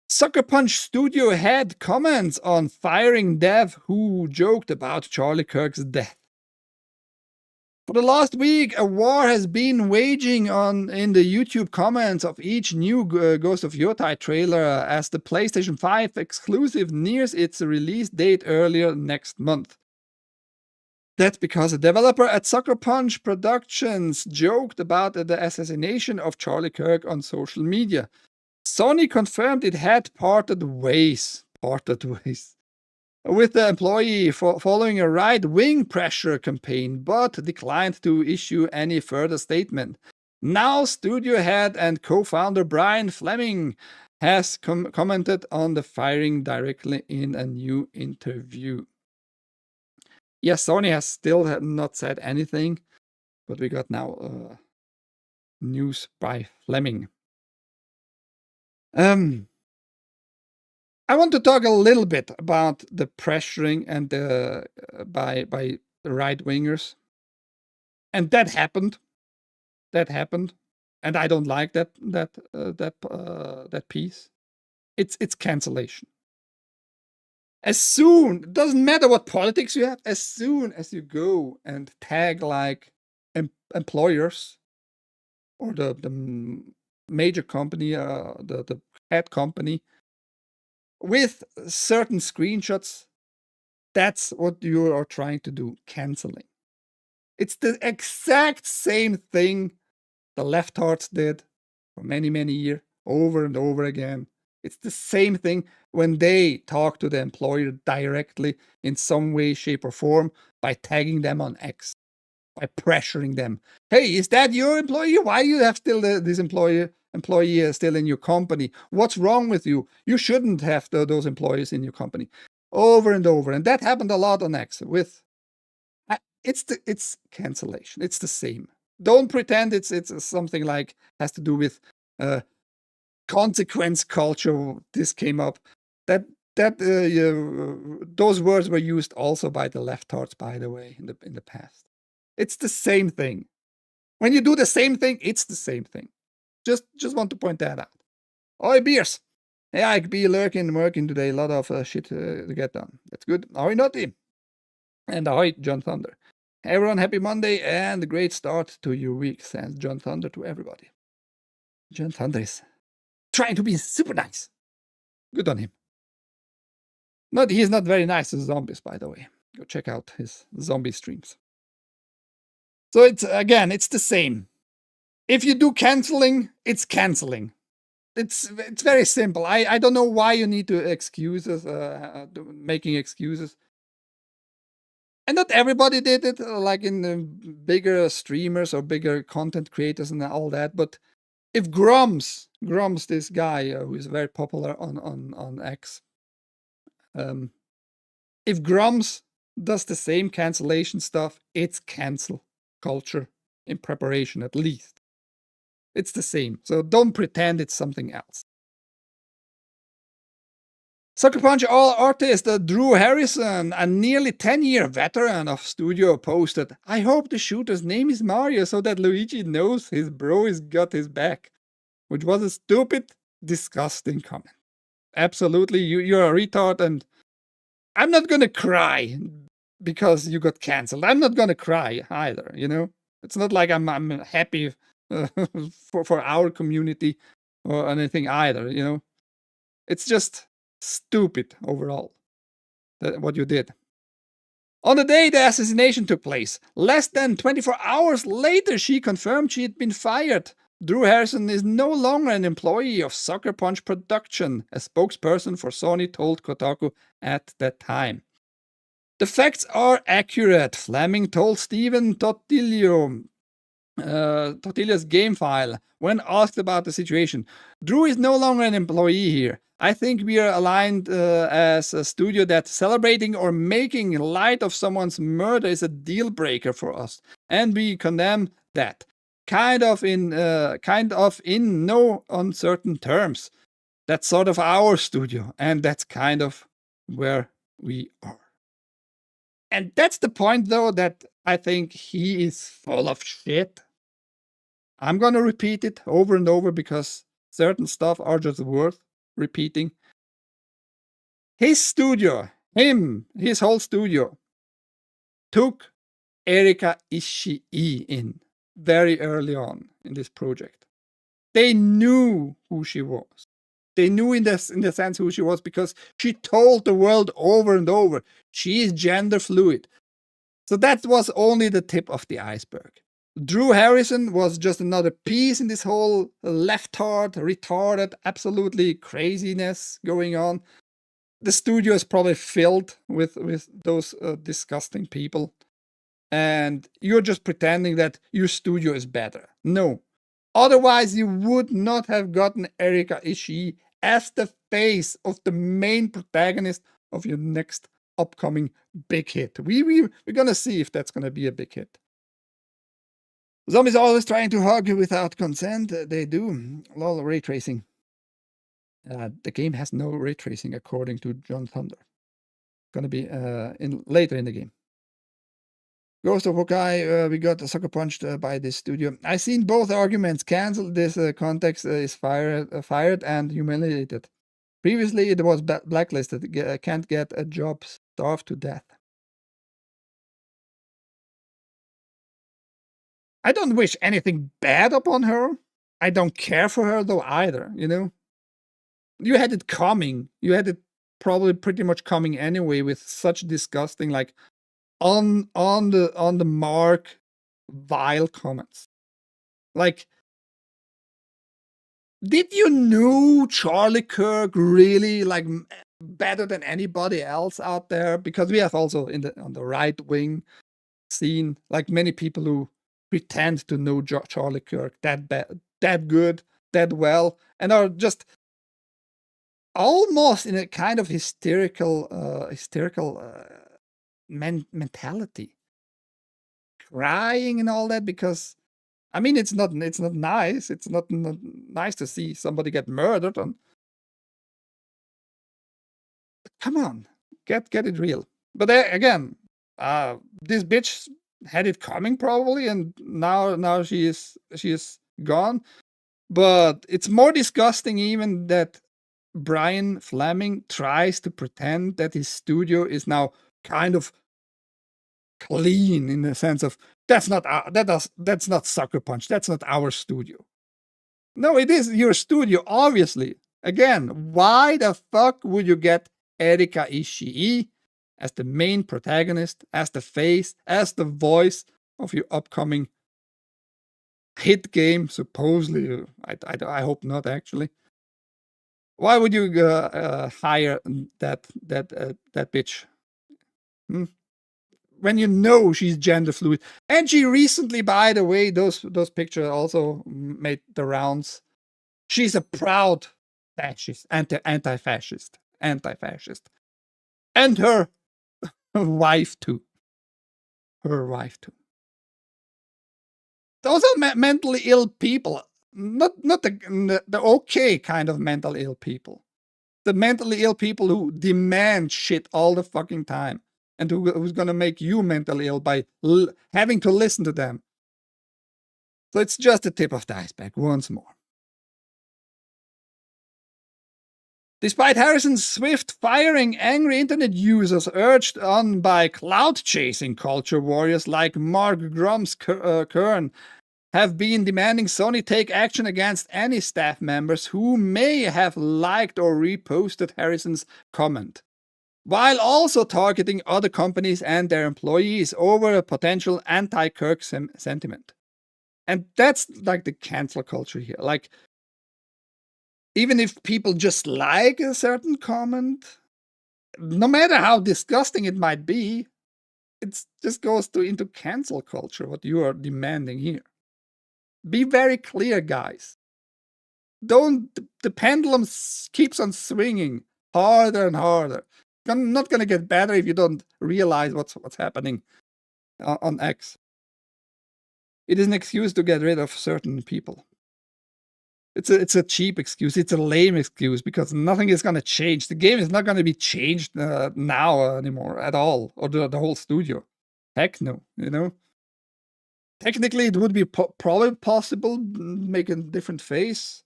Sucker Punch studio head comments on firing dev who joked about Charlie Kirk's death. For the last week, a war has been waging in the YouTube comments of each new Ghost of Yotei trailer as the PlayStation 5 exclusive nears its release date earlier next month. That's because a developer at Sucker Punch Productions joked about the assassination of Charlie Kirk on social media. Sony confirmed it had parted ways with the employee following a right-wing pressure campaign, but declined to issue any further statement. Now, studio head and co-founder Brian Fleming has commented on the firing directly in a new interview. Yes, Sony has still not said anything, but we got now news by Fleming. I want to talk a little bit about the pressuring and by right wingers, and that happened. And I don't like that piece. It's cancellation. It doesn't matter what politics you have. As soon as you go and tag like employers or the major company, the head company, with certain screenshots, that's what you are trying to do, canceling. It's the exact same thing the leftards did for many, many years, over and over again. It's the same thing when they talk to the employer directly in some way, shape, or form by tagging them on X, by pressuring them. Hey, is that your employee? Why do you have still this employee still in your company? What's wrong with you? You shouldn't have those employees in your company. Over and over. And that happened a lot on X with it's cancellation. It's the same. Don't pretend it's something like has to do with consequence culture. This came up. Those words were used also by the leftards, by the way, in the past. It's the same thing. When you do the same thing, it's the same thing. Just want to point that out. Oi, beers. Yeah, I be working today. A lot of shit to get done. That's good. Ahoy, Naughty. And ahoy, John Thunder. Everyone, happy Monday and a great start to your week. Sends John Thunder to everybody. John Thunder is trying to be super nice. Good on him. He's not very nice to zombies, by the way. Go check out his zombie streams. So it's the same. If you do canceling, it's canceling. It's very simple. I don't know why you need to making excuses. And not everybody did it, like in the bigger streamers or bigger content creators and all that. But if Grumps, this guy who is very popular on X, if Grumps does the same cancellation stuff, it's cancel culture in preparation, at least. It's the same. So don't pretend it's something else. Sucker Punch All artist Drew Harrison, a nearly 10-year veteran of studio, posted, "I hope the shooter's name is Mario so that Luigi knows his bro has got his back," which was a stupid, disgusting comment. Absolutely, you're a retard, and I'm not gonna cry because you got cancelled. I'm not gonna cry either, you know? It's not like I'm happy for our community or anything either, you know? It's just stupid overall, what you did. On the day the assassination took place, less than 24 hours later, she confirmed she had been fired. Drew Harrison is no longer an employee of Sucker Punch Production, a spokesperson for Sony told Kotaku at that time. The facts are accurate, Fleming told Steven Tortillo's Game File when asked about the situation. Drew is no longer an employee here. I think we are aligned as a studio that celebrating or making light of someone's murder is a deal breaker for us, and we condemn that. Kind of in no uncertain terms. That's sort of our studio, and that's kind of where we are. And that's the point, though, that I think he is full of shit. I'm going to repeat it over and over because certain stuff are just worth repeating. His studio, his whole studio, took Erika Ishii in very early on in this project. They knew who she was. They knew in the sense who she was because she told the world over and over she is gender fluid. So that was only the tip of the iceberg. Drew Harrison was just another piece in this whole leftard, retarded, absolutely craziness going on. The studio is probably filled with those disgusting people. And you're just pretending that your studio is better. No. Otherwise, you would not have gotten Erika Ishii as the face of the main protagonist of your next upcoming big hit. We're gonna see if that's gonna be a big hit. Zombies always trying to hug without consent. They do. Lol, ray tracing. The game has no ray tracing, according to John Thunder. Gonna be later in the game. Ghost of Hawkeye, we got sucker punched by this studio. I seen both arguments. Cancel this context is fired and humiliated. Previously, it was blacklisted. Can't get a job, starved to death. I don't wish anything bad upon her. I don't care for her though either. You know, you had it coming. You had it probably pretty much coming anyway with such disgusting like on the mark vile comments. Like, did you know Charlie Kirk really like better than anybody else out there? Because we have also on the right wing seen like many people who pretend to know Charlie Kirk that bad, that good, that well, and are just almost in a kind of hysterical mentality, crying and all that because I mean it's not nice. It's not nice to see somebody get murdered. And come on, get it real. But again, this bitch had it coming probably, and now she is gone. But it's more disgusting even that Brian Fleming tries to pretend that his studio is now kind of clean in the sense of that's not Sucker Punch. That's not our studio. No, it is your studio, obviously. Again, why the fuck would you get Erika Ishii as the main protagonist, as the face, as the voice of your upcoming hit game? Supposedly, I hope not. Actually, why would you hire that bitch? When you know she's gender fluid, and she recently, by the way, those pictures also made the rounds. She's a proud fascist, anti-fascist, and her wife too. Those are mentally ill people, not the okay kind of mentally ill people. The mentally ill people who demand shit all the fucking time. And who's going to make you mentally ill by having to listen to them. So it's just the tip of the iceberg once more. Despite Harrison's swift firing, angry internet users urged on by cloud-chasing culture warriors like Mark Grum's-Kern have been demanding Sony take action against any staff members who may have liked or reposted Harrison's comment, while also targeting other companies and their employees over a potential anti-Kirk sentiment. And that's like the cancel culture here. Like, even if people just like a certain comment, no matter how disgusting it might be, it just goes into cancel culture, what you are demanding here. Be very clear, guys. The pendulum keeps on swinging harder and harder. I'm not going to get better if you don't realize what's happening on X. It is an excuse to get rid of certain people. It's a cheap excuse. It's a lame excuse because nothing is going to change. The game is not going to be changed now anymore at all, or the whole studio. Heck no, you know. Technically, it would be probably possible make a different face.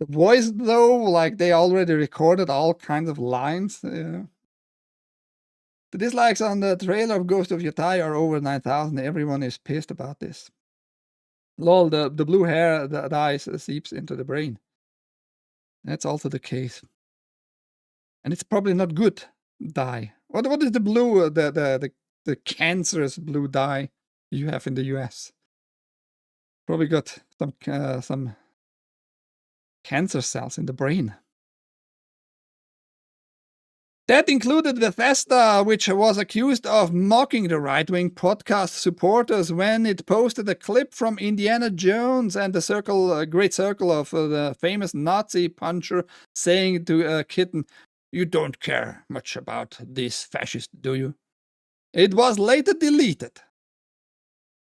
The voice, though, like they already recorded all kinds of lines. The dislikes on the trailer of Ghost of Yotei are over 9,000. Everyone is pissed about this. Lol, the blue hair that dies seeps into the brain. That's also the case. And it's probably not good dye. What is the blue, the cancerous blue dye you have in the US? Probably got some cancer cells in the brain. That included Bethesda, which was accused of mocking the right-wing podcast supporters when it posted a clip from Indiana Jones and the great circle of the famous Nazi puncher saying to a kitten, "You don't care much about this fascist, do you?" It was later deleted.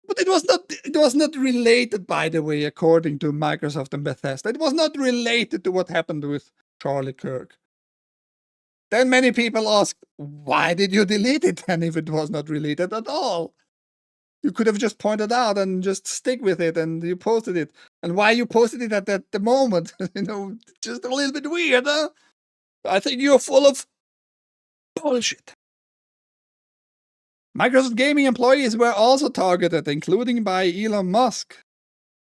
But it was not related, by the way, according to Microsoft and Bethesda. It was not related to what happened with Charlie Kirk. Then many people asked, why did you delete it then if it was not related at all? You could have just pointed out and just stick with it and you posted it. And why you posted it at the moment, just a little bit weird, huh? I think you're full of bullshit. Microsoft gaming employees were also targeted, including by Elon Musk.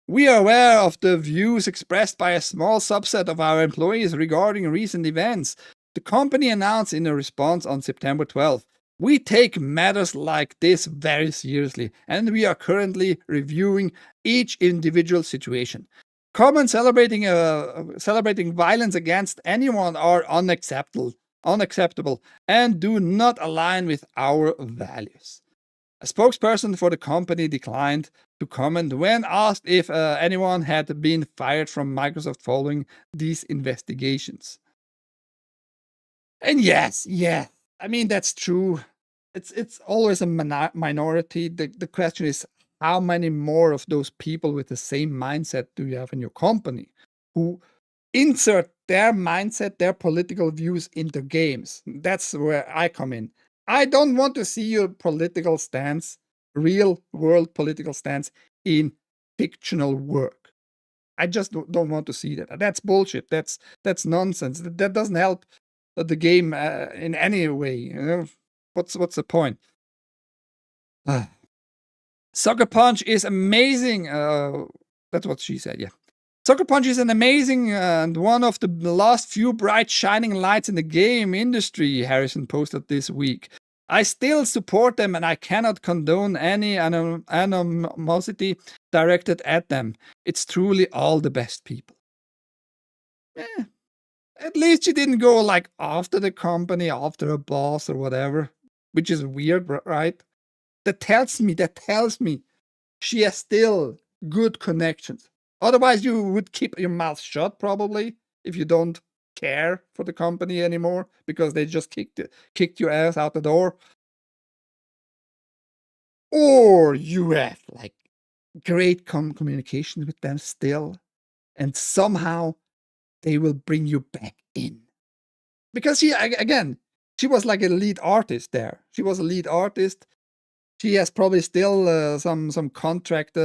We are aware of the views expressed by a small subset of our employees regarding recent events. The company announced in a response on September 12th, "We take matters like this very seriously, and we are currently reviewing each individual situation. Comments celebrating violence against anyone are unacceptable and do not align with our values." A spokesperson for the company declined to comment when asked if anyone had been fired from Microsoft following these investigations. And yes, I mean, that's true. It's always a minority. The question is, how many more of those people with the same mindset do you have in your company who insert their mindset, their political views into games? That's where I come in. I don't want to see your political stance, real world political stance, in fictional work. I just don't want to see that. That's bullshit. That's nonsense. That doesn't help the game in any way. What's the point? Sucker Punch is amazing. That's what she said. Yeah. Sucker Punch is an amazing and one of the last few bright shining lights in the game industry, Harrison posted this week. I still support them and I cannot condone any animosity directed at them. It's truly all the best people. At least she didn't go like after the company, after a boss or whatever, which is weird, right? That tells me she has still good connections. Otherwise, you would keep your mouth shut probably if you don't care for the company anymore because they just kicked your ass out the door. Or you have like great communication with them still, and somehow they will bring you back in. Because she was like a lead artist there. She was a lead artist. She has probably still some contract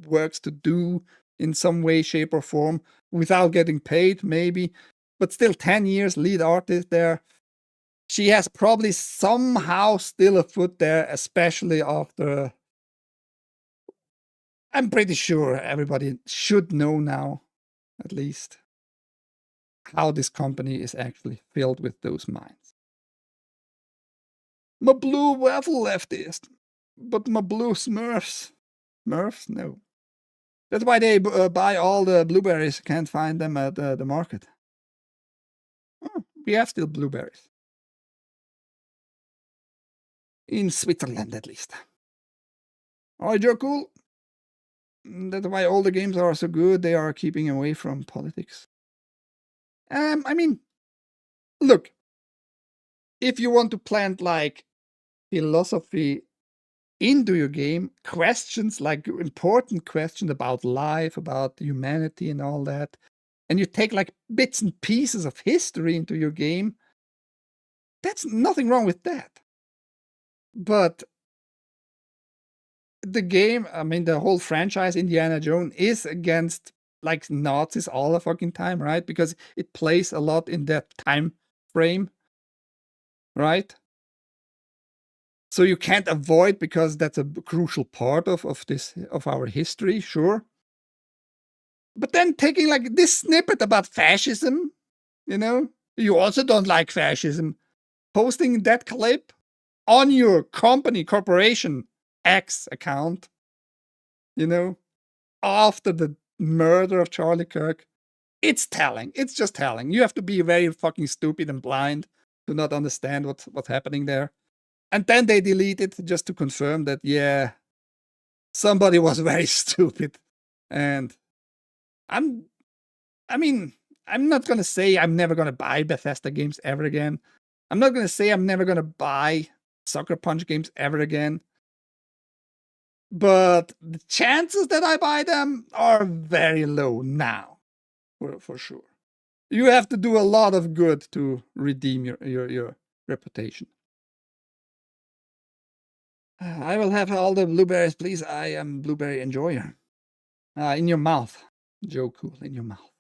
works to do in some way, shape, or form without getting paid, maybe. But still, 10 years lead artist there. She has probably somehow still a foot there, especially after. I'm pretty sure everybody should know now, at least, how this company is actually filled with those minds. My blue waffle leftist, but my blue Smurfs. Smurfs? No. That's why they buy all the blueberries. Can't find them at the market. Oh, we have still blueberries. In Switzerland, at least. Alright, you're cool. That's why all the games are so good. They are keeping away from politics. I mean, look. If you want to plant like philosophy into your game, questions like important questions about life, about humanity and all that, and you take like bits and pieces of history into your game, that's nothing wrong with that. But the game, I mean, the whole franchise Indiana Jones is against like Nazis all the fucking time, right? Because it plays a lot in that time frame, right? So you can't avoid, because that's a crucial part of our history, sure. But then taking like this snippet about fascism, you also don't like fascism, posting that clip on your corporation X account, after the murder of Charlie Kirk. It's telling. It's just telling. You have to be very fucking stupid and blind to not understand what's happening there. And then they delete it just to confirm that, yeah, somebody was very stupid. And I'm not going to say I'm never going to buy Bethesda games ever again. I'm not going to say I'm never going to buy Sucker Punch games ever again. But the chances that I buy them are very low now, for sure. You have to do a lot of good to redeem your reputation. I will have all the blueberries, please. I am blueberry enjoyer. In your mouth. Joe Cool, in your mouth.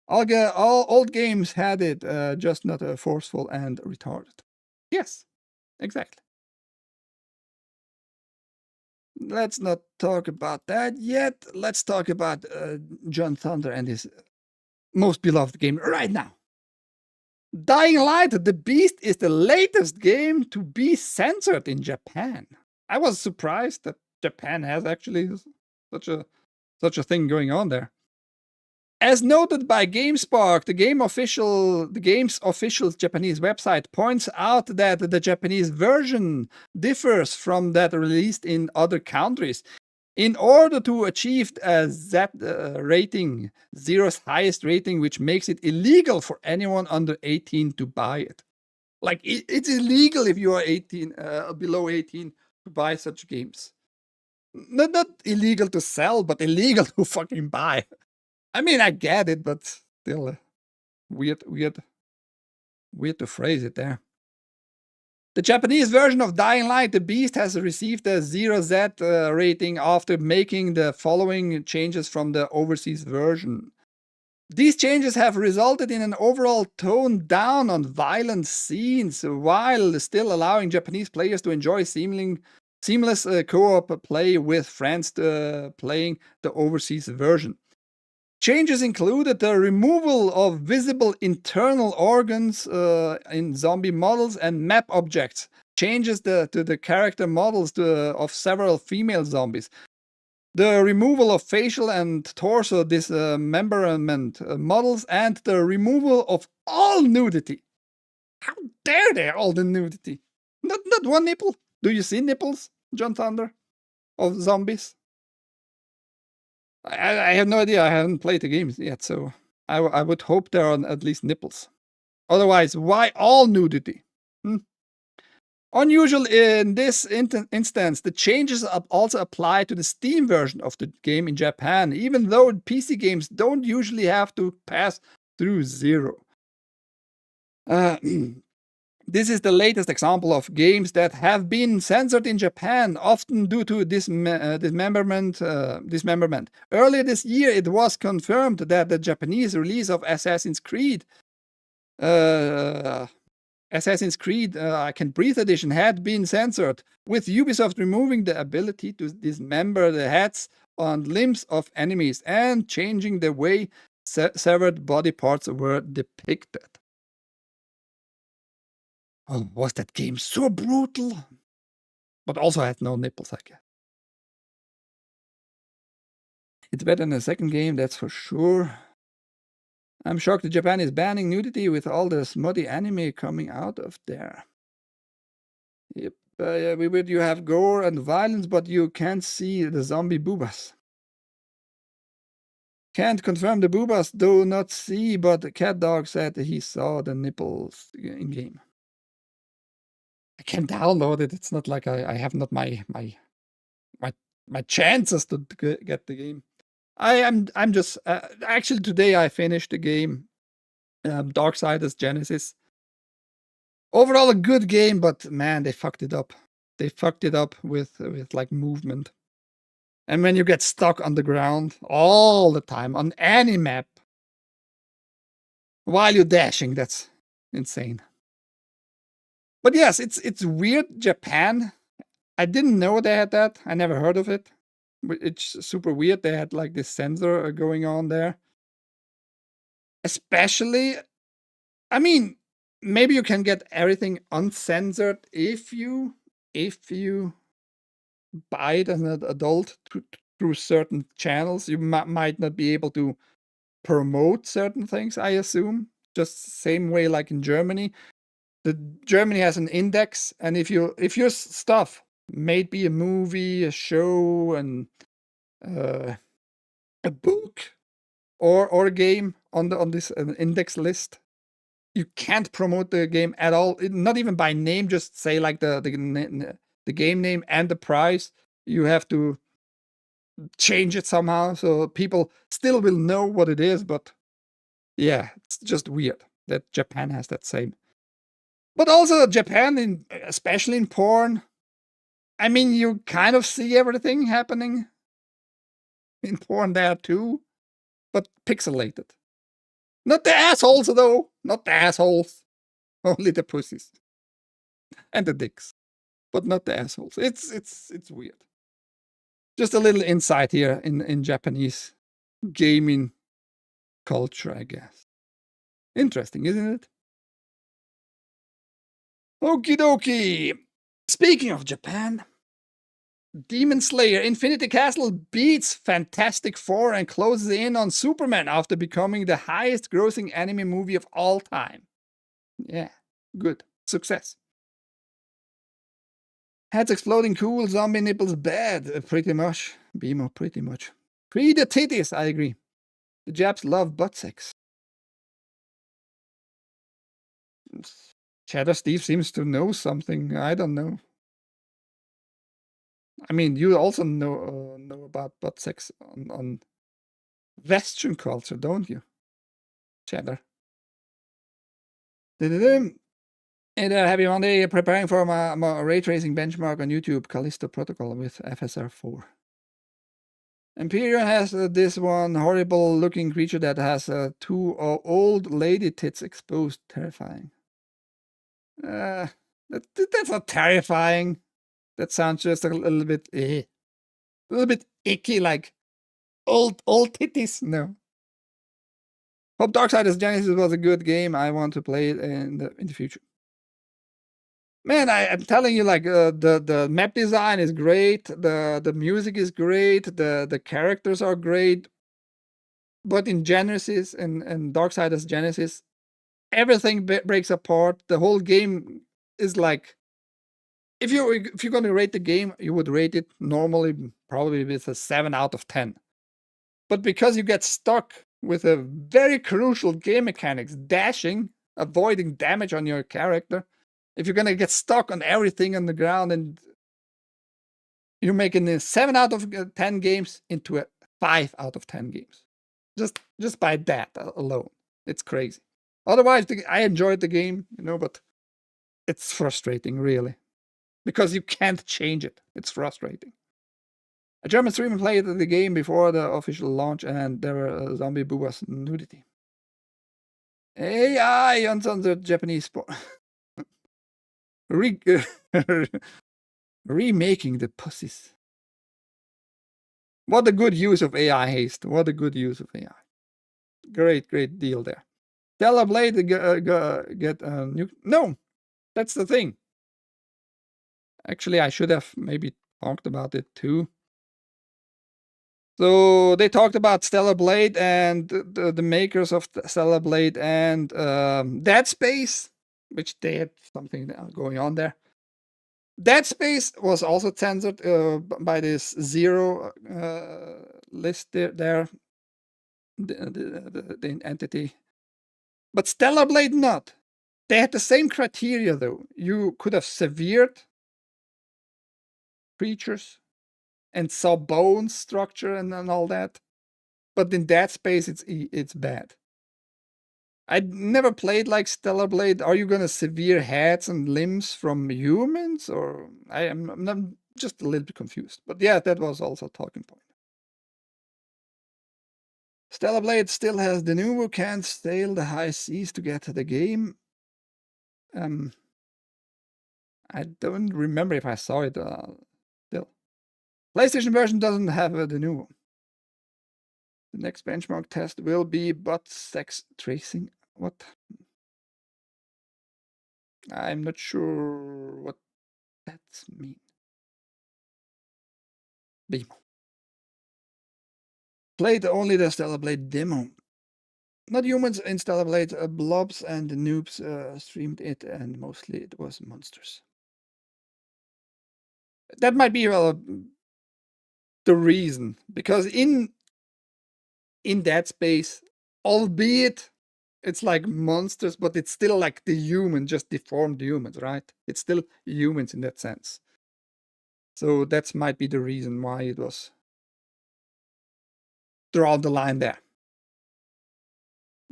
All old games had it, just not forceful and retarded. Yes, exactly. Let's not talk about that yet. Let's talk about John Thunder and his most beloved game right now. Dying Light, The Beast is the latest game to be censored in Japan. I was surprised that Japan has actually such a thing going on there. As noted by GameSpark, the game's official Japanese website points out that the Japanese version differs from that released in other countries. In order to achieve a Z rating, Zero's highest rating, which makes it illegal for anyone under 18 to buy it. Like, it's illegal if you are 18, below 18 to buy such games. Not illegal to sell, but illegal to fucking buy. I mean, I get it, but still weird to phrase it there. The Japanese version of Dying Light, The Beast, has received a 0Z rating after making the following changes from the overseas version. These changes have resulted in an overall tone down on violent scenes, while still allowing Japanese players to enjoy seamless co-op play with friends playing the overseas version. Changes included the removal of visible internal organs in zombie models and map objects, changes to the character models of several female zombies, the removal of facial and torso dismemberment models, and the removal of all nudity. How dare they, all the nudity? Not one nipple. Do you see nipples, John Thunder, of zombies? I have no idea. I haven't played the games yet, so I would hope there are at least nipples. Otherwise, why all nudity? Unusual in this instance, the changes also apply to the Steam version of the game in Japan, even though PC games don't usually have to pass through Zero. This is the latest example of games that have been censored in Japan, often due to dismemberment. Earlier this year, it was confirmed that the Japanese release of Assassin's Creed I Can Breathe Edition had been censored, with Ubisoft removing the ability to dismember the heads and limbs of enemies and changing the way severed body parts were depicted. Oh, was that game so brutal? But also had no nipples, I guess. It's better than the second game, that's for sure. I'm shocked that Japan is banning nudity with all the smutty anime coming out of there. Yep, you have gore and violence, but you can't see the zombie boobas. Can't confirm the boobas, do not see, but Cat Dog said he saw the nipples in game. I can download it. It's not like I have not my chances to get the game. I'm just actually today I finished the game, Darksiders Genesis. Overall a good game, but man, they fucked it up. They fucked it up with like movement. And when you get stuck on the ground all the time on any map while you're dashing, that's insane. But yes, it's weird. Japan, I didn't know they had that. I never heard of it. But it's super weird. They had like this sensor going on there. Especially, I mean, maybe you can get everything uncensored if you buy it as an adult through certain channels. You might not be able to promote certain things, I assume. Just same way like in Germany. Germany has an index, and if your stuff may be a movie, a show, and a book or a game on this index list, you can't promote the game at all. Not even by name. Just say like the game name and the price. You have to change it somehow so people still will know what it is. But yeah, it's just weird that Japan has that same. But also Japan, especially in porn, I mean, you kind of see everything happening in porn there too, but pixelated. Not the assholes though, not the assholes. Only the pussies and the dicks, but not the assholes. It's weird. Just a little insight here in Japanese gaming culture, I guess. Interesting, isn't it? Okie dokie. Speaking of Japan, Demon Slayer Infinity Castle beats Fantastic Four and closes in on Superman after becoming the highest grossing anime movie of all time. Yeah, good. Success. Heads exploding cool, zombie nipples bad. Pretty much. Bimo, pretty much. Free the titties, I agree. The Japs love butt sex. Cheddar Steve seems to know something. I don't know. I mean, you also know about butt sex on Western culture, don't you? Cheddar. And happy Monday, preparing for my ray tracing benchmark on YouTube, Callisto Protocol with FSR4. Imperial has this one horrible looking creature that has two old lady tits exposed. Terrifying. That's not terrifying. That sounds just a little bit icky, like old titties. No. Hope Darksiders Genesis was a good game. I want to play it in the future. Man, I'm telling you, like the map design is great, the music is great, the characters are great. But in Genesis and Darksiders Genesis, everything breaks apart. The whole game is like, if you're going to rate the game, you would rate it normally probably with a 7 out of 10. But because you get stuck with a very crucial game mechanics, dashing, avoiding damage on your character, if you're going to get stuck on everything on the ground, and you're making a 7 out of 10 games into a 5 out of 10 games. Just by that alone. It's crazy. Otherwise, I enjoyed the game, but it's frustrating, really. Because you can't change it. It's frustrating. A German streamer played the game before the official launch, and there were zombie boobas nudity. AI uncensored Japanese sport. Remaking the pussies. What a good use of AI, Haste. What a good use of AI. Great deal there. Stellar Blade get a new... No, that's the thing. Actually, I should have maybe talked about it too. So they talked about Stellar Blade and the makers of Stellar Blade and Dead Space, which they had something going on there. Dead Space was also censored by this zero list there, the entity. But Stellar Blade not. They had the same criteria though. You could have severed creatures and saw bone structure and all that. But in Dead Space, it's bad. I never played like Stellar Blade. Are you gonna severe heads and limbs from humans, or I'm just a little bit confused. But yeah, that was also a talking point. Stellar Blade still has the Nuvo, can't sail the high seas to get to the game. I don't remember if I saw it still. PlayStation version doesn't have the Nuvo. The next benchmark test will be butt sex tracing. What? I'm not sure what that means. Beam. Played only the Stellar Blade demo. Not humans in Stellar Blade, blobs and noobs streamed it, and mostly it was monsters. That might be the reason, because in that space, albeit it's like monsters, but it's still like the human, just deformed humans, right? It's still humans in that sense. So that might be the reason why it was drawn the line there.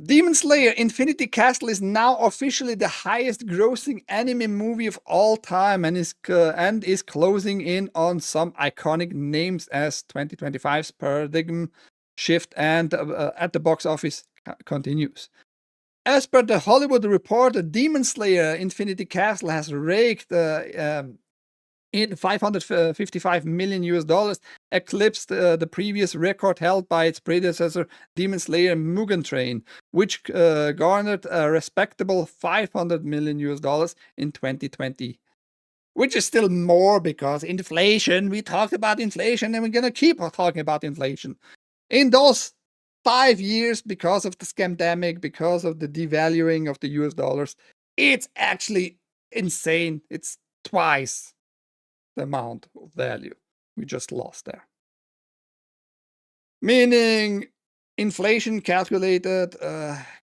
Demon Slayer Infinity Castle is now officially the highest grossing anime movie of all time, and is closing in on some iconic names as 2025's paradigm shift and at the box office continues. As per the Hollywood Reporter, Demon Slayer Infinity Castle has raked in $555 million, eclipsed the previous record held by its predecessor, Demon Slayer Mugen Train, which garnered a respectable $500 million in 2020. Which is still more because inflation, we talked about inflation and we're going to keep talking about inflation. In those 5 years, because of the scamdemic, because of the devaluing of the US dollars, it's actually insane. It's twice the amount of value we just lost there. Meaning inflation calculated,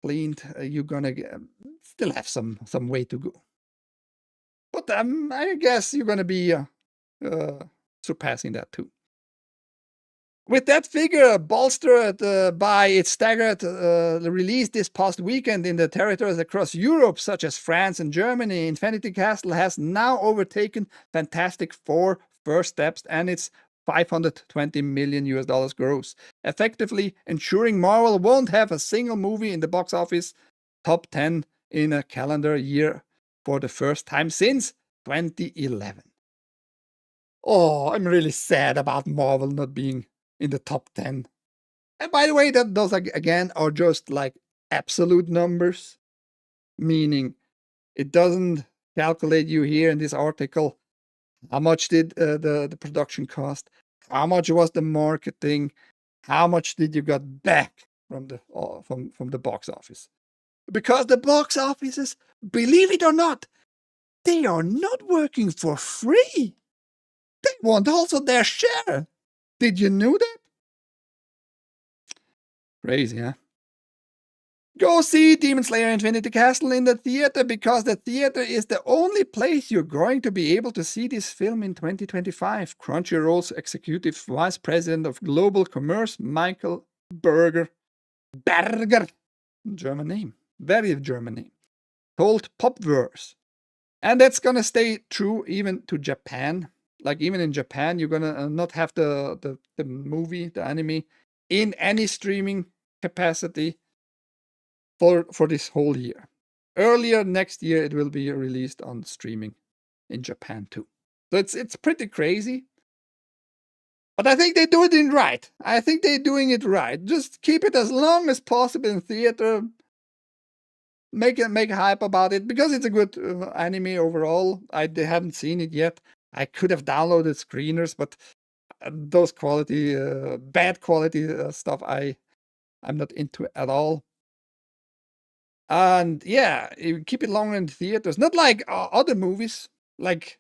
cleaned, you're gonna still have some way to go. But I guess you're gonna be surpassing that too. With that figure bolstered by its staggered release this past weekend in the territories across Europe, such as France and Germany, Infinity Castle has now overtaken Fantastic Four First Steps and its $520 million gross, effectively ensuring Marvel won't have a single movie in the box office top 10 in a calendar year for the first time since 2011. Oh, I'm really sad about Marvel not being in the top 10. And by the way, those again are just like absolute numbers, meaning it doesn't calculate you here in this article how much did the production cost, how much was the marketing, how much did you got back from the box office. Because the box offices, believe it or not, they are not working for free. They want also their share. Did you know that? Crazy, huh? Go see Demon Slayer Infinity Castle in the theater, because the theater is the only place you're going to be able to see this film in 2025. Crunchyroll's Executive Vice President of Global Commerce, Michael Berger, German name, very German name, told Popverse. And that's gonna stay true even to Japan. Like even in Japan, you're gonna not have the movie, the anime, in any streaming capacity for this whole year. Earlier next year, it will be released on streaming in Japan too. So it's pretty crazy. But I think they do it right. I think they're doing it right. Just keep it as long as possible in theater. Make hype about it, because it's a good anime overall. I haven't seen it yet. I could have downloaded screeners, but those quality, bad quality stuff, I'm not into at all. And yeah, you keep it longer in theaters. Not like other movies, like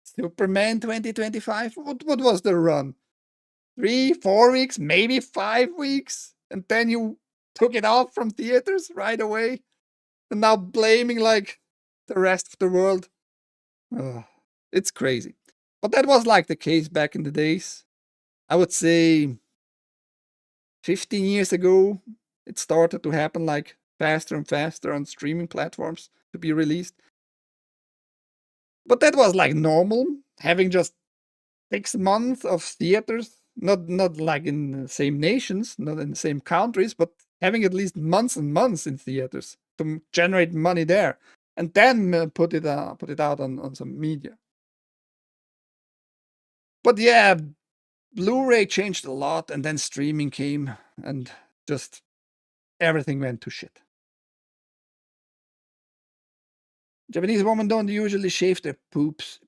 Superman 2025. What was the run? 3, 4 weeks, maybe 5 weeks, and then you took it off from theaters right away, and now blaming like the rest of the world. It's crazy. But that was like the case back in the days. I would say 15 years ago, it started to happen like faster and faster on streaming platforms to be released. But that was like normal, having just 6 months of theaters, not like in the same nations, not in the same countries, but having at least months and months in theaters to generate money there, and then put it out on some media. But yeah, Blu-ray changed a lot, and then streaming came, and just everything went to shit. Japanese women don't usually shave their pubes.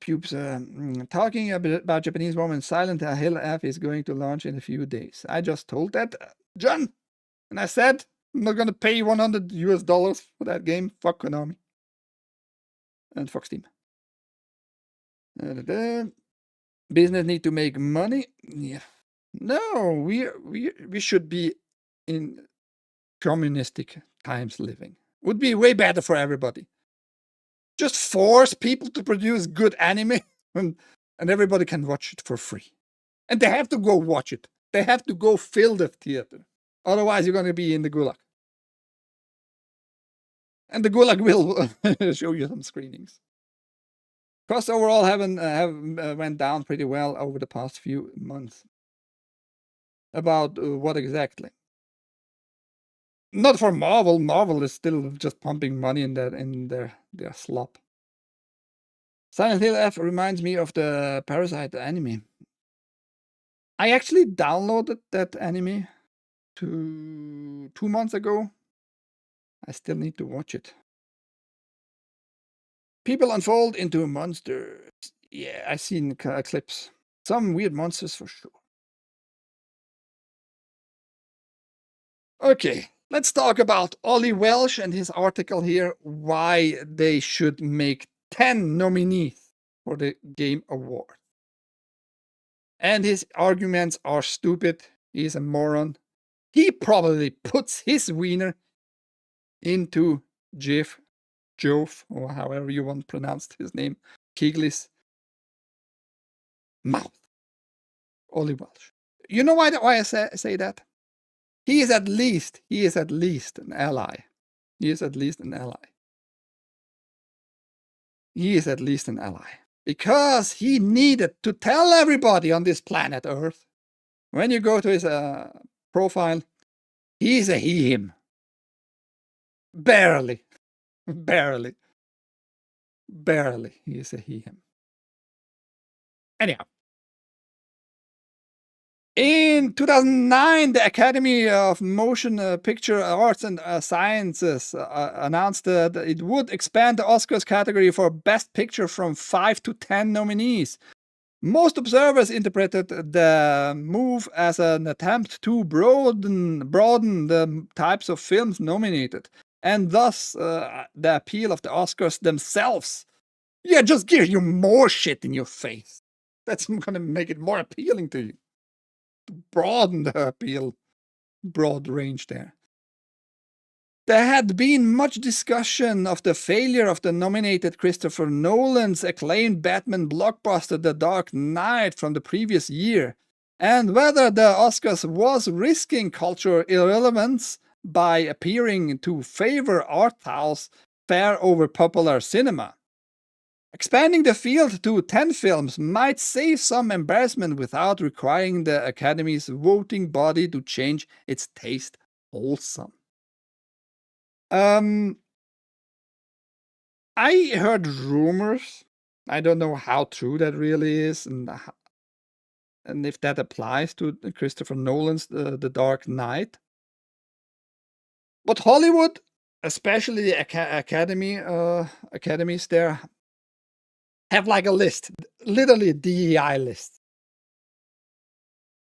Talking about Japanese women, Silent Hill F is going to launch in a few days. I just told that, John, and I said I'm not gonna pay $100 for that game. Fuck Konami and fuck Steam. Business need to make money. Yeah, no, we should be in communistic times living. Would be way better for everybody. Just force people to produce good anime and everybody can watch it for free. And they have to go watch it. They have to go fill the theater. Otherwise, you're going to be in the gulag. And the gulag will show you some screenings. Costs overall have went down pretty well over the past few months. About what exactly? Not for Marvel. Marvel is still just pumping money in their slop. Silent Hill F reminds me of the Parasite anime. I actually downloaded that anime 2 months ago. I still need to watch it. People unfold into monsters. Yeah, I've seen clips. Some weird monsters for sure. Okay, let's talk about Ollie Welsh and his article here, why they should make 10 nominees for the Game Award. And his arguments are stupid. He's a moron. He probably puts his wiener into Jove, or however you want to pronounce his name, Keighley's mouth. Ollie Welsh. You know why I say that? He is at least an ally. He is at least an ally. He is at least an ally. Because he needed to tell everybody on this planet Earth, when you go to his profile, he's a he-him. Barely. Barely he is a he-him. Anyhow. In 2009, the Academy of Motion Picture Arts and Sciences announced that it would expand the Oscars category for Best Picture from 5 to 10 nominees. Most observers interpreted the move as an attempt to broaden the types of films nominated, and thus the appeal of the Oscars themselves. Yeah, just give you more shit in your face. That's gonna make it more appealing to you. Broaden the appeal, broad range there. There had been much discussion of the failure of the nominated Christopher Nolan's acclaimed Batman blockbuster The Dark Knight from the previous year, and whether the Oscars was risking cultural irrelevance by appearing to favor art house fare over popular cinema. Expanding the field to 10 films might save some embarrassment without requiring the Academy's voting body to change its taste wholesome. I heard rumors. I don't know how true that really is, and if that applies to Christopher Nolan's The Dark Knight. But Hollywood, especially the academies there, have like a list, literally a DEI list.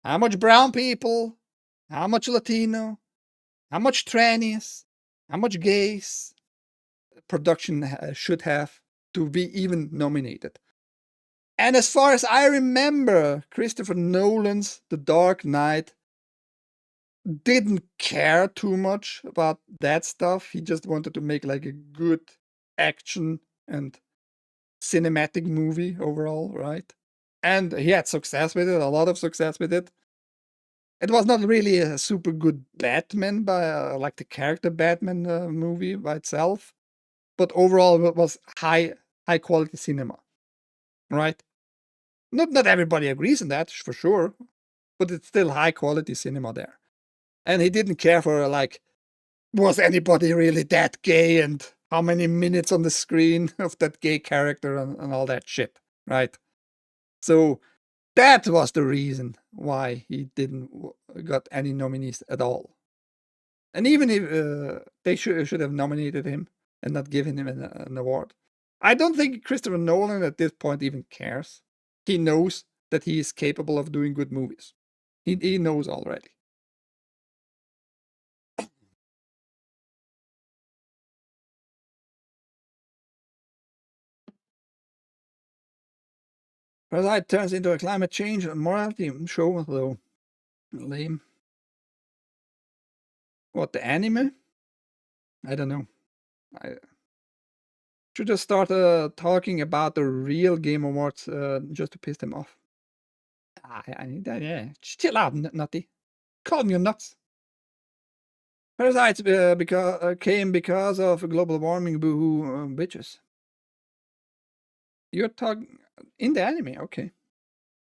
How much brown people, how much Latino, how much trannies, how much gays production should have to be even nominated. And as far as I remember, Christopher Nolan's The Dark Knight didn't care too much about that stuff. He just wanted to make like a good action and cinematic movie overall, right? And he had success with it, a lot of success with it. It was not really a super good Batman, by like the character Batman movie by itself, but overall it was high quality cinema, right? Not everybody agrees on that for sure, but it's still high quality cinema there. And he didn't care for like, was anybody really that gay and how many minutes on the screen of that gay character and all that shit, right? So that was the reason why he didn't got any nominees at all. And even if they should have nominated him and not given him an award, I don't think Christopher Nolan at this point even cares. He knows that he is capable of doing good movies. He knows already. Parasite turns into a climate change and morality show, though. Lame. What, the anime? I don't know. I should just start talking about the real Game Awards just to piss them off. I need that, yeah. Chill out, Nutty. Calm your nuts. Parasites came because of global warming, boohoo, bitches. You're talking in the anime, okay.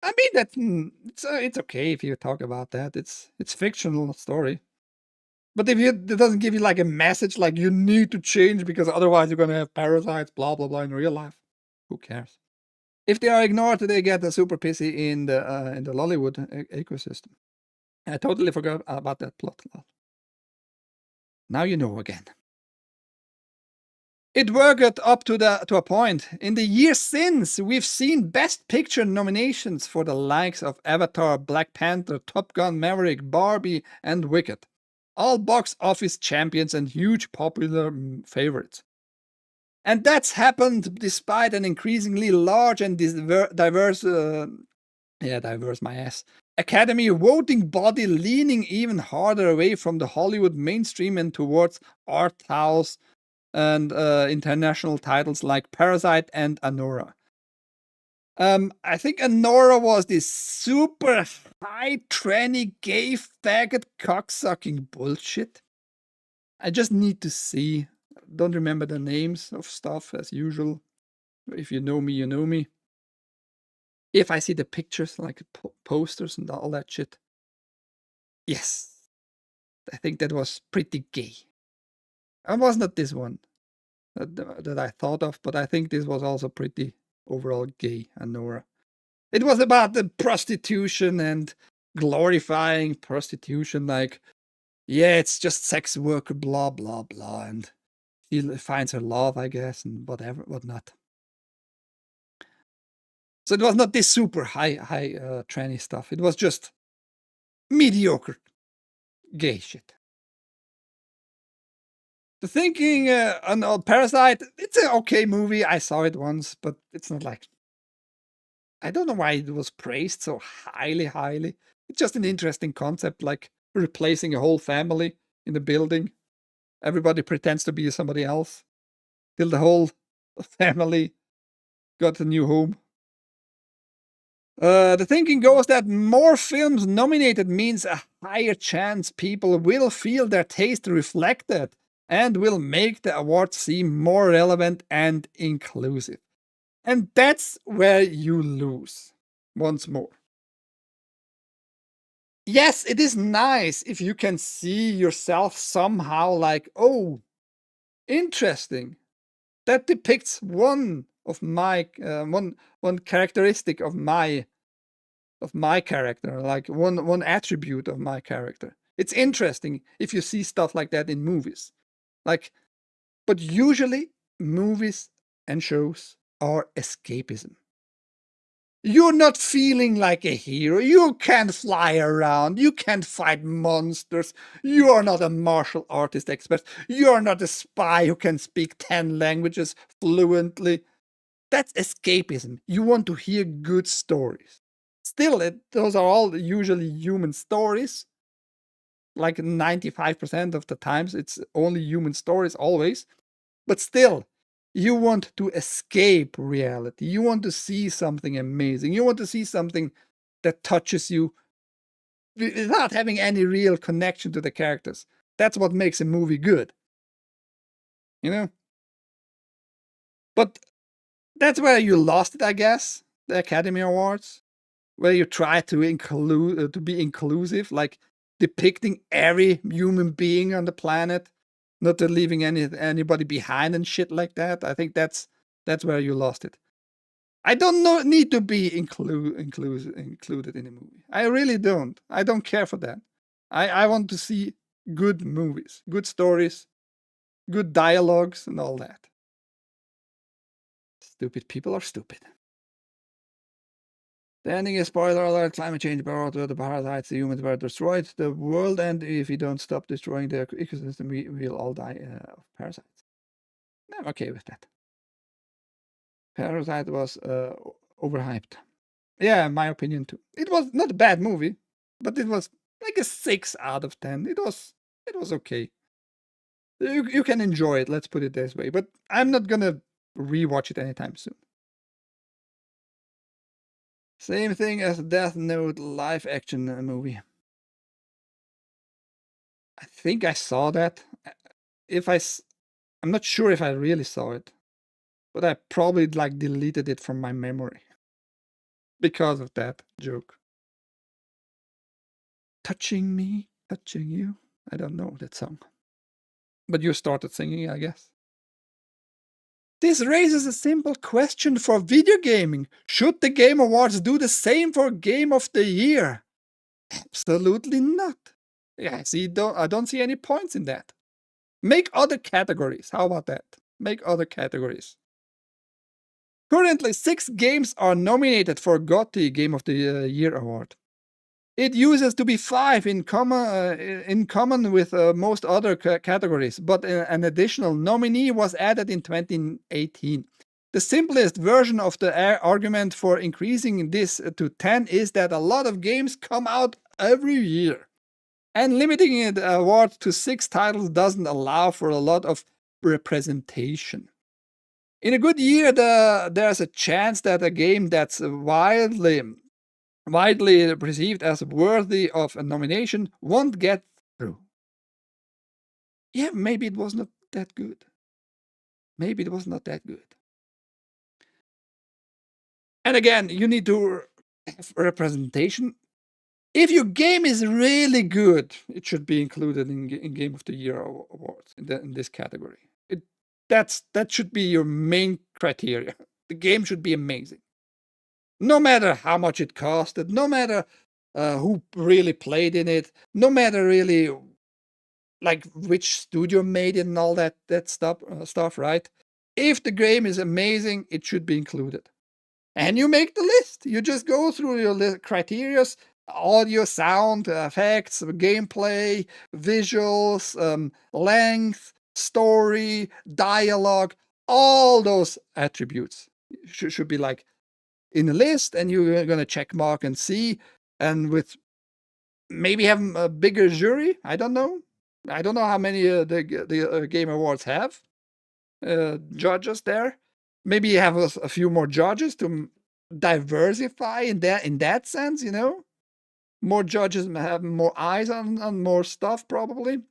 I mean, it's okay if you talk about that. It's fictional story. But if it doesn't give you like a message, like you need to change because otherwise you're gonna have parasites, blah blah blah in real life. Who cares? If they are ignored, they get super pissy in the Lollywood ecosystem. I totally forgot about that plot. Now you know again. It worked up to a point. In the years since, we've seen Best Picture nominations for the likes of Avatar, Black Panther, Top Gun Maverick, Barbie, and Wicked. All box office champions and huge popular favorites. And that's happened despite an increasingly large and diverse, diverse my ass, Academy voting body leaning even harder away from the Hollywood mainstream and towards art house and international titles like Parasite and Anora. I think Anora was this super high tranny gay faggot cocksucking bullshit. I just need to see. Don't remember the names of stuff as usual. If you know me, you know me. If I see the pictures, like posters and all that shit. Yes. I think that was pretty gay. It was not this one that I thought of, but I think this was also pretty overall gay, Anora. It was about the prostitution and glorifying prostitution, like, yeah, it's just sex worker, blah, blah, blah, and she finds her love, I guess, and whatever, whatnot. So it was not this super high tranny stuff. It was just mediocre gay shit. The thinking on Parasite, it's an okay movie. I saw it once, but it's not like, I don't know why it was praised so highly. It's just an interesting concept, like replacing a whole family in a building. Everybody pretends to be somebody else till the whole family got a new home. The thinking goes that more films nominated means a higher chance people will feel their taste reflected and will make the award seem more relevant and inclusive. And that's where you lose once more. Yes, it is nice if you can see yourself somehow like, oh, interesting. That depicts one of my one characteristic of my character, like one attribute of my character. It's interesting if you see stuff like that in movies. Like, but usually movies and shows are escapism. You're not feeling like a hero. You can't fly around. You can't fight monsters. You are not a martial artist expert. You are not a spy who can speak 10 languages fluently. That's escapism. You want to hear good stories. Still, those are all usually human stories. Like 95% of the times, it's only human stories always. But still, you want to escape reality. You want to see something amazing. You want to see something that touches you without having any real connection to the characters. That's what makes a movie good, you know? But that's where you lost it, I guess, the Academy Awards, where you try to include to be inclusive, like depicting every human being on the planet, not leaving anybody behind and shit like that. I think that's where you lost it. I don't need to be included in a movie. I really don't. I don't care for that. I want to see good movies, good stories, good dialogues, and all that. Stupid people are stupid. The ending is spoiler alert: climate change brought the parasites, the humans were destroyed, the world, and if we don't stop destroying the ecosystem, we'll all die of parasites. I'm okay with that. Parasite was overhyped. Yeah, in my opinion too. It was not a bad movie, but it was like a 6 out of 10. It was okay. You can enjoy it, let's put it this way. But I'm not gonna rewatch it anytime soon. Same thing as Death Note live action movie. I think I saw that. I'm not sure if I really saw it, but I probably like deleted it from my memory because of that joke. Touching me, touching you. I don't know that song. But you started singing, I guess. This raises a simple question for video gaming. Should the Game Awards do the same for Game of the Year? Absolutely not. Yeah, see, I don't see any points in that. Make other categories. How about that? Make other categories. Currently, 6 games are nominated for GOTY Game of the Year award. It uses to be 5 in common with most other categories, but an additional nominee was added in 2018. The simplest version of the argument for increasing this to 10 is that a lot of games come out every year. And limiting the award to 6 titles doesn't allow for a lot of representation. In a good year, there's a chance that a game that's widely perceived as worthy of a nomination won't get through. Yeah, maybe it was not that good. Maybe it was not that good. And again, you need to have representation. If your game is really good, it should be included in Game of the Year awards in this category. That should be your main criteria. The game should be amazing. No matter how much it costed, no matter who really played in it, no matter really like which studio made it and all that stuff, right? If the game is amazing, it should be included. And you make the list. You just go through your criteria: audio, sound, effects, gameplay, visuals, length, story, dialogue, all those attributes should be like in a list, and you're going to check mark and see, and with maybe have a bigger jury. I don't know how many the Game Awards have judges there. Maybe you have a few more judges to diversify in that sense, more judges have more eyes on more stuff probably.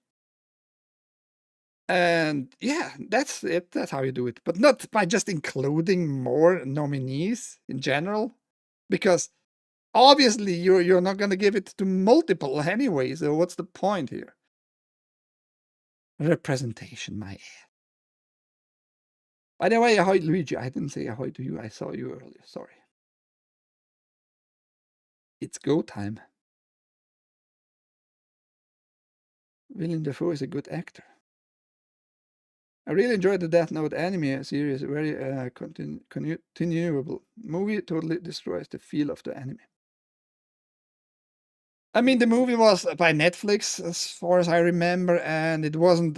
And yeah, that's it. That's how you do it, but not by just including more nominees in general, because obviously you're not going to give it to multiple anyway. So what's the point here? Representation, my ass. By the way, ahoy, Luigi. I didn't say ahoy to you. I saw you earlier. Sorry. It's go time. Willem Dafoe is a good actor. I really enjoyed the Death Note anime series. Very continuable. Movie totally destroys the feel of the anime. I mean, the movie was by Netflix, as far as I remember, and it wasn't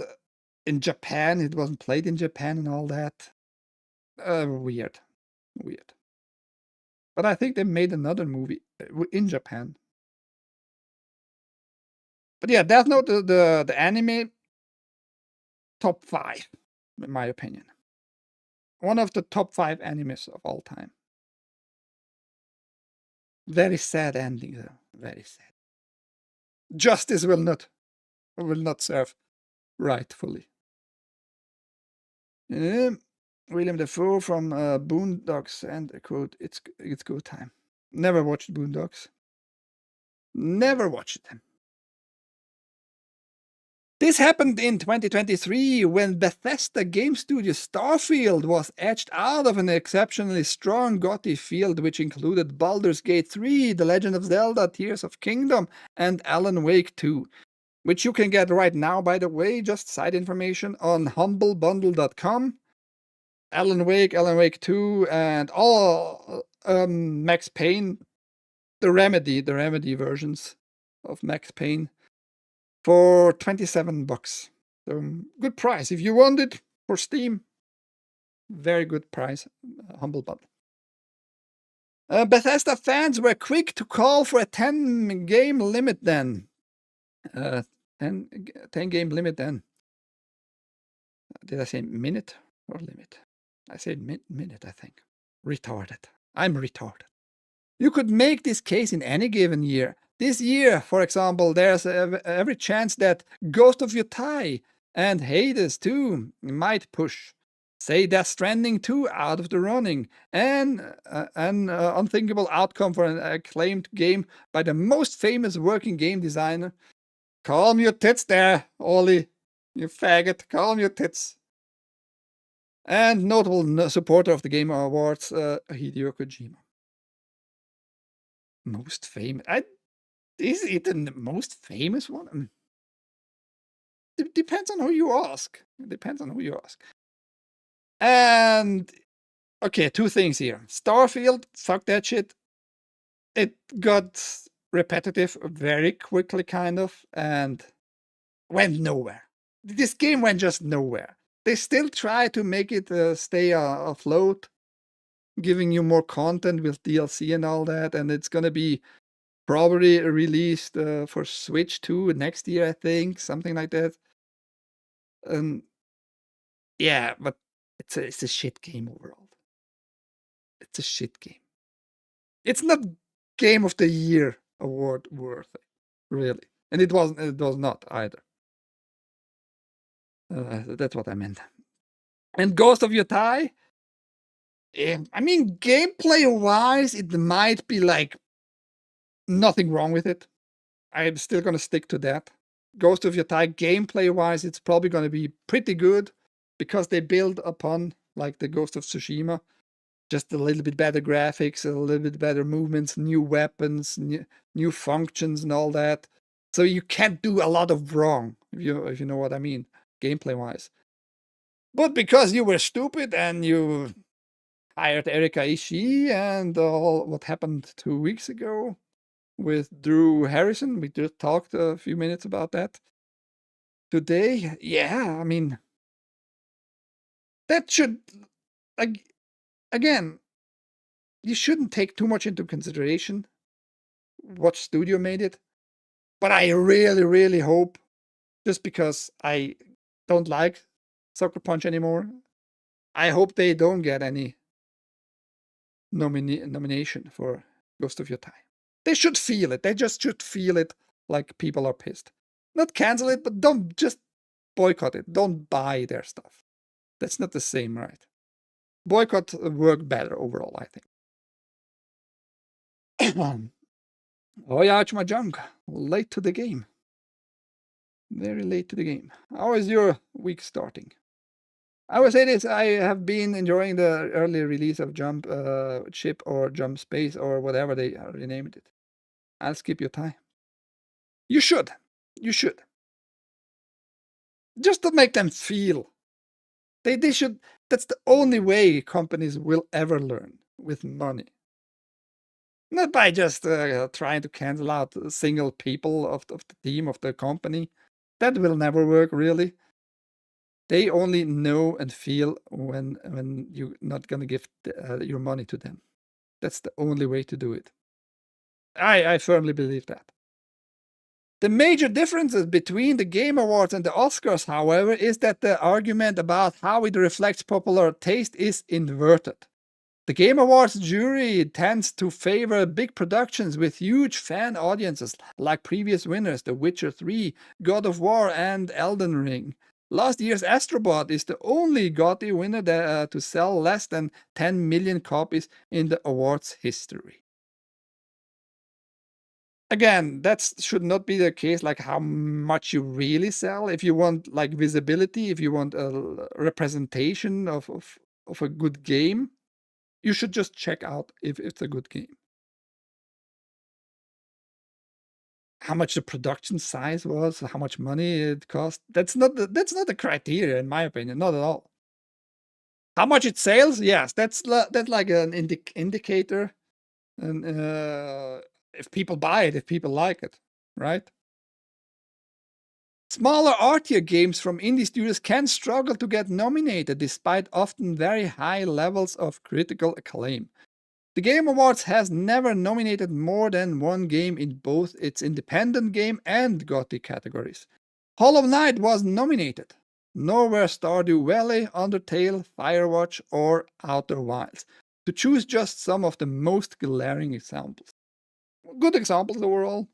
in Japan. It wasn't played in Japan and all that. Weird. But I think they made another movie in Japan. But yeah, Death Note, the anime, top 5, in my opinion. One of the top 5 animes of all time. Very sad ending, though. Very sad. Justice will not serve rightfully. William Dafoe from Boondocks and a quote, it's go time. Never watched Boondocks. Never watched them. This happened in 2023 when Bethesda game studio Starfield was edged out of an exceptionally strong GOTY field, which included Baldur's Gate 3, The Legend of Zelda, Tears of Kingdom, and Alan Wake 2, which you can get right now, by the way, just side information on humblebundle.com. Alan Wake 2, and all Max Payne, the Remedy versions of Max Payne, for $27. Good price. If you want it for Steam, very good price. Humble Bundle. Bethesda fans were quick to call for a 10-game limit then. 10-game limit then. Did I say minute or limit? I said minute, I think. Retarded. I'm retarded. You could make this case in any given year. This year, for example, there's every chance that Ghost of Yotei and Hades 2 might push. Say Death Stranding 2 out of the running, and an unthinkable outcome for an acclaimed game by the most famous working game designer. Calm your tits there, Ollie, you faggot. Calm your tits. And notable supporter of the Game Awards, Hideo Kojima. Most famous? Is it the most famous one? It depends on who you ask. And, okay, two things here. Starfield, fuck that shit. It got repetitive very quickly, kind of, and went nowhere. This game went just nowhere. They still try to make it stay afloat, giving you more content with DLC and all that, and it's gonna be probably released for Switch 2 next year, I think, something like that. Yeah, but it's a shit game overall. It's a shit game. It's not Game of the Year award worthy, really, and it was not either. That's what I meant. And Ghost of Yotei, I mean, gameplay-wise, it might be like nothing wrong with it. I'm still gonna stick to that. Ghost of Yotei, gameplay-wise, it's probably gonna be pretty good because they build upon like the Ghost of Tsushima, just a little bit better graphics, a little bit better movements, new weapons, new functions, and all that. So you can't do a lot of wrong, if you know what I mean, gameplay-wise. But because you were stupid and you hired Erika Ishii and all what happened 2 weeks ago with Drew Harrison, we just talked a few minutes about that today. Yeah, I mean, that should, again, you shouldn't take too much into consideration what studio made it. But I really, really hope, just because I don't like Sucker Punch anymore, I hope they don't get any nomination for Ghost of Yotei. They should feel it. They just should feel it like people are pissed. Not cancel it, but don't just boycott it. Don't buy their stuff. That's not the same, right? Boycott work better overall, I think. Oh yeah, it's my junk. Late to the game. Very late to the game. How is your week starting? I would say this, I have been enjoying the early release of Jump Ship or Jump Space or whatever they renamed it. I'll skip your time. You should. You should. Just to make them feel. They should. That's the only way companies will ever learn, with money. Not by just trying to cancel out single people of the team of the company. That will never work, really. They only know and feel when you're not gonna give your money to them. That's the only way to do it. I firmly believe that. The major differences between the Game Awards and the Oscars, however, is that the argument about how it reflects popular taste is inverted. The Game Awards jury tends to favor big productions with huge fan audiences, like previous winners The Witcher 3, God of War, and Elden Ring. Last year's Astrobot is the only GOTY winner to sell less than 10 million copies in the awards history. Again, that should not be the case, like how much you really sell. If you want like visibility, if you want a representation of a good game, you should just check out if it's a good game. How much the production size was, how much money it cost. That's not the criteria, in my opinion, not at all. How much it sells, yes, that's like an indicator, and if people buy it, if people like it, right? Smaller artier games from indie studios can struggle to get nominated despite often very high levels of critical acclaim. The Game Awards has never nominated more than one game in both its independent game and GOTY categories. Hollow Knight was nominated. Nor were Stardew Valley, Undertale, Firewatch, or Outer Wilds, to choose just some of the most glaring examples. Good examples overall.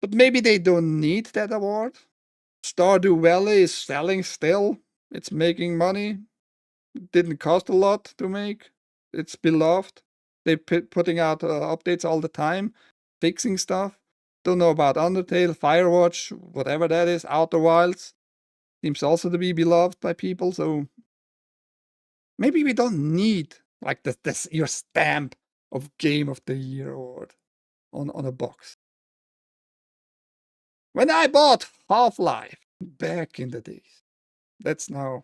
But maybe they don't need that award. Stardew Valley is selling still. It's making money. It didn't cost a lot to make. It's beloved. They're putting out updates all the time, fixing stuff. Don't know about Undertale, Firewatch, whatever that is, Outer Wilds. Seems also to be beloved by people, so maybe we don't need like this your stamp of Game of the Year award on a box. When I bought Half-Life back in the days, that's now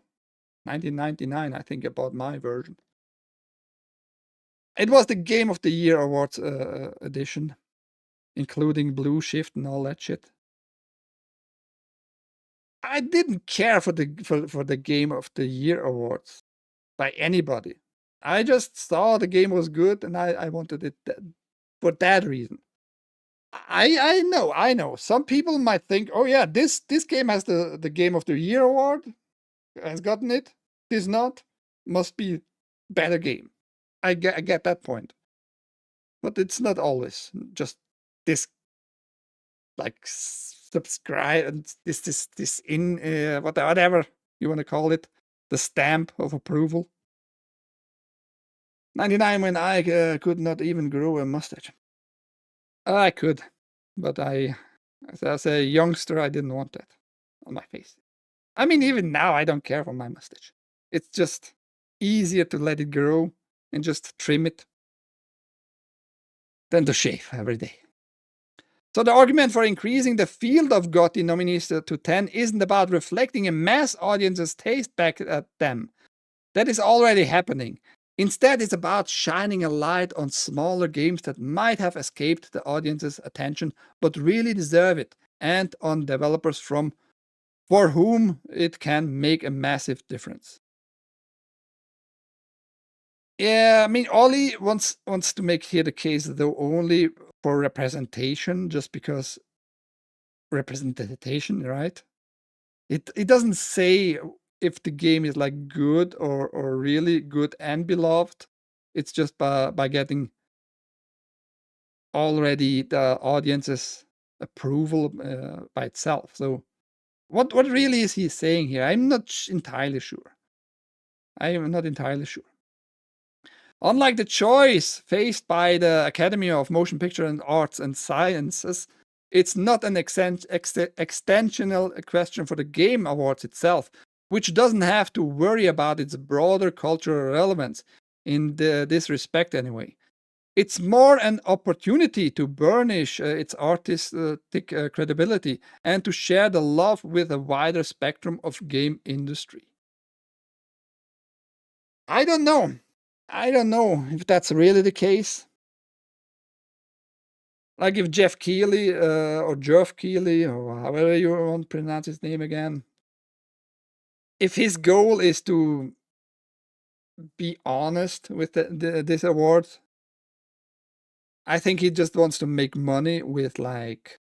1999, I think I bought my version. It was the Game of the Year Awards edition, including Blue Shift and all that shit. I didn't care for the Game of the Year Awards by anybody. I just saw the game was good and I wanted it for that reason. I know. Some people might think, oh yeah, this game has the Game of the Year award, has gotten it. This not, must be better game. I get that point. But it's not always just this like subscribe and this in whatever you want to call it, the stamp of approval. 99 when I could not even grow a mustache. I could, but as a youngster, I didn't want that on my face. I mean, even now, I don't care for my mustache. It's just easier to let it grow and just trim it than to shave every day. So the argument for increasing the field of GOTY nominees to 10 isn't about reflecting a mass audience's taste back at them. That is already happening. Instead, it's about shining a light on smaller games that might have escaped the audience's attention but really deserve it, and on developers for whom it can make a massive difference. Yeah, I mean, Ollie wants to make here the case, though, only for representation, just because representation, right? It doesn't say if the game is like good or really good and beloved. It's just by getting already the audience's approval by itself. So what really is he saying here? I'm not entirely sure. I am not entirely sure. Unlike the choice faced by the Academy of Motion Picture and Arts and Sciences, it's not an extensional question for the Game Awards itself, which doesn't have to worry about its broader cultural relevance in this respect anyway. It's more an opportunity to burnish its artistic credibility and to share the love with a wider spectrum of game industry. I don't know. I don't know if that's really the case. Like if Jeff Keighley or Geoff Keighley or however you want to pronounce his name again, if his goal is to be honest with this award, I think he just wants to make money with like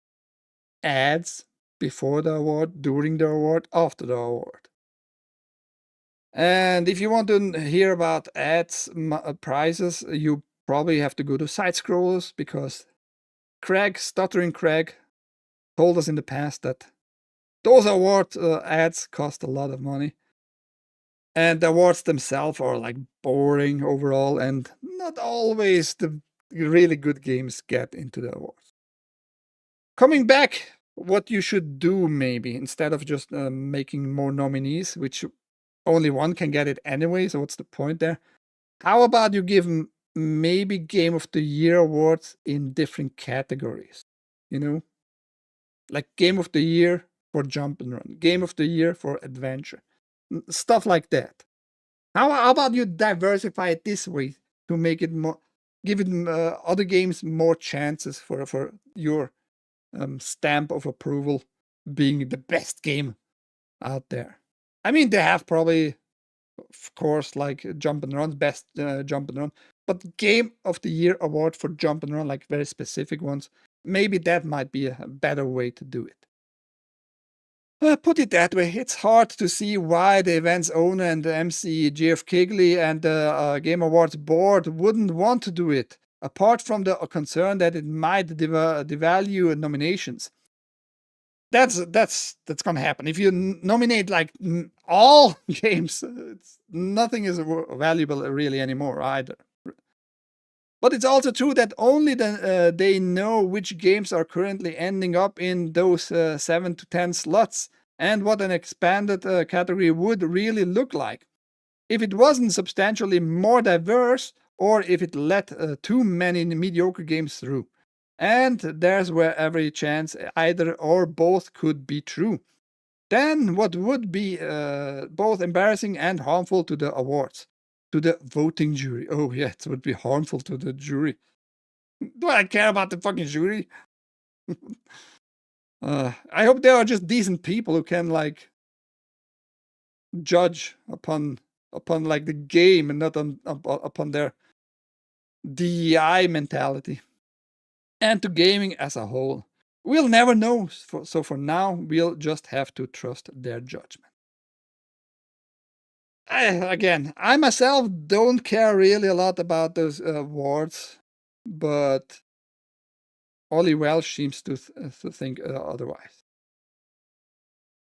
ads before the award, during the award, after the award. And if you want to hear about ads prices, you probably have to go to side scrollers, because Stuttering Craig, told us in the past that those award ads cost a lot of money. And the awards themselves are like boring overall, and not always the really good games get into the awards. Coming back, what you should do maybe, instead of just making more nominees, which only one can get it anyway, so what's the point there? How about you give maybe Game of the Year awards in different categories? You know, like Game of the Year for Jump and Run, Game of the Year for Adventure, stuff like that. How about you diversify it this way to make it more, give it other games more chances for your stamp of approval being the best game out there? I mean, they have probably, of course, like Jump and Run, best Jump and Run, but Game of the Year award for Jump and Run, like very specific ones, maybe that might be a better way to do it. Put it that way, it's hard to see why the event's owner and the MC Geoff Keighley and the Game Awards board wouldn't want to do it, apart from the concern that it might devalue nominations. That's gonna happen. If you nominate like all games, nothing is valuable really anymore either. But it's also true that only they know which games are currently ending up in those 7 to 10 slots, and what an expanded category would really look like. If it wasn't substantially more diverse, or if it let too many mediocre games through. And there's where every chance either or both could be true. Then what would be both embarrassing and harmful to the awards? To the voting jury. Oh, yeah, it would be harmful to the jury. Do I care about the fucking jury? I hope they are just decent people who can, like, judge upon like the game and not upon their DEI mentality. And to gaming as a whole. We'll never know, so for now, we'll just have to trust their judgment. Again, I myself don't care really a lot about those awards, but Ollie Welsh seems to think otherwise.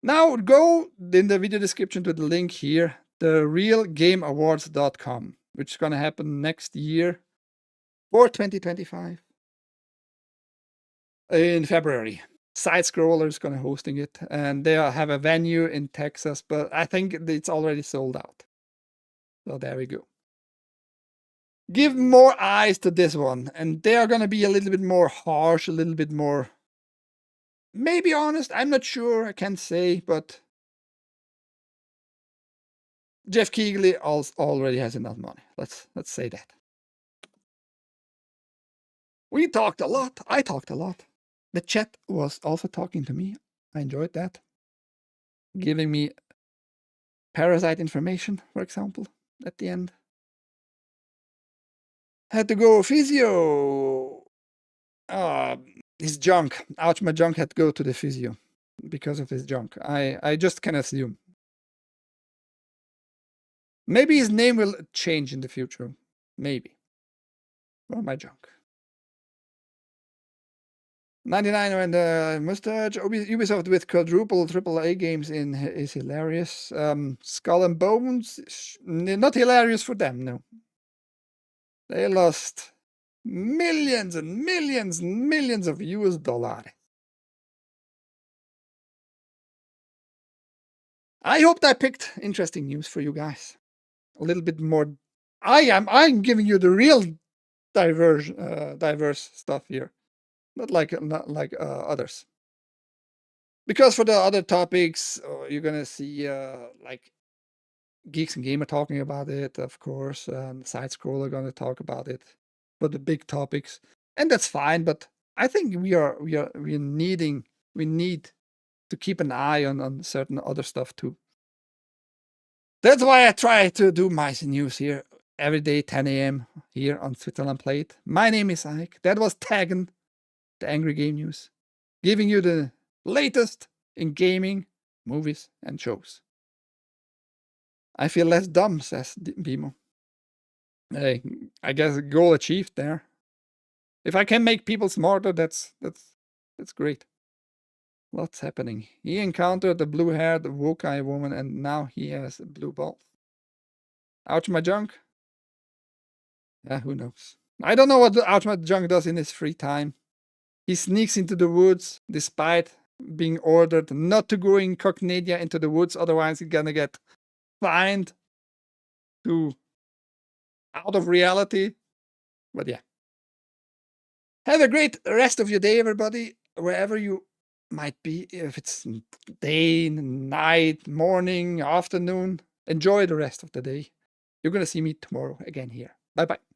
Now go in the video description to the link here, the realgameawards.com, which is going to happen next year for 2025 in February. Side Scroller is going to hosting it, and they have a venue in Texas, but I think it's already sold out. So there we go. Give more eyes to this one, and they are going to be a little bit more harsh, a little bit more, maybe honest. I'm not sure, I can't say, but Geoff Keighley already has enough money. Let's say that. We talked a lot. I talked a lot. The chat was also talking to me. I enjoyed that. Giving me parasite information, for example, at the end. Had to go physio. His junk. Ouch, my junk had to go to the physio because of his junk. I just can assume. Maybe his name will change in the future. Maybe. Or my junk. 99 and mustache. Ubisoft with quadruple AAA games in is hilarious. Skull and Bones, not hilarious for them, no. They lost millions and millions and millions of US dollars. I hope I picked interesting news for you guys. A little bit more. I'm giving you the real diverse stuff here, not like others. Because for the other topics, you're gonna see like Geeks and Gamer talking about it, of course. Side Scroller gonna talk about it for the big topics, and that's fine. But I think we need to keep an eye on certain other stuff too. That's why I try to do my news here every day, 10 a.m. here on Switzerland.playit. My name is Ike. That was TAGN, the Angry Game News, giving you the latest in gaming, movies, and shows. I feel less dumb, says Bimo. Hey, I guess goal achieved there. If I can make people smarter, that's great. What's happening? He encountered the blue-haired Wokai woman, and now he has a blue ball. Ouch my junk? Yeah, who knows? I don't know what Ouch my junk does in his free time. He sneaks into the woods despite being ordered not to go incognito into the woods, otherwise he's gonna get fined to out of reality. But yeah. Have a great rest of your day, everybody, wherever you might be. If it's day, night, morning, afternoon, enjoy the rest of the day. You're gonna see me tomorrow again here. Bye-bye.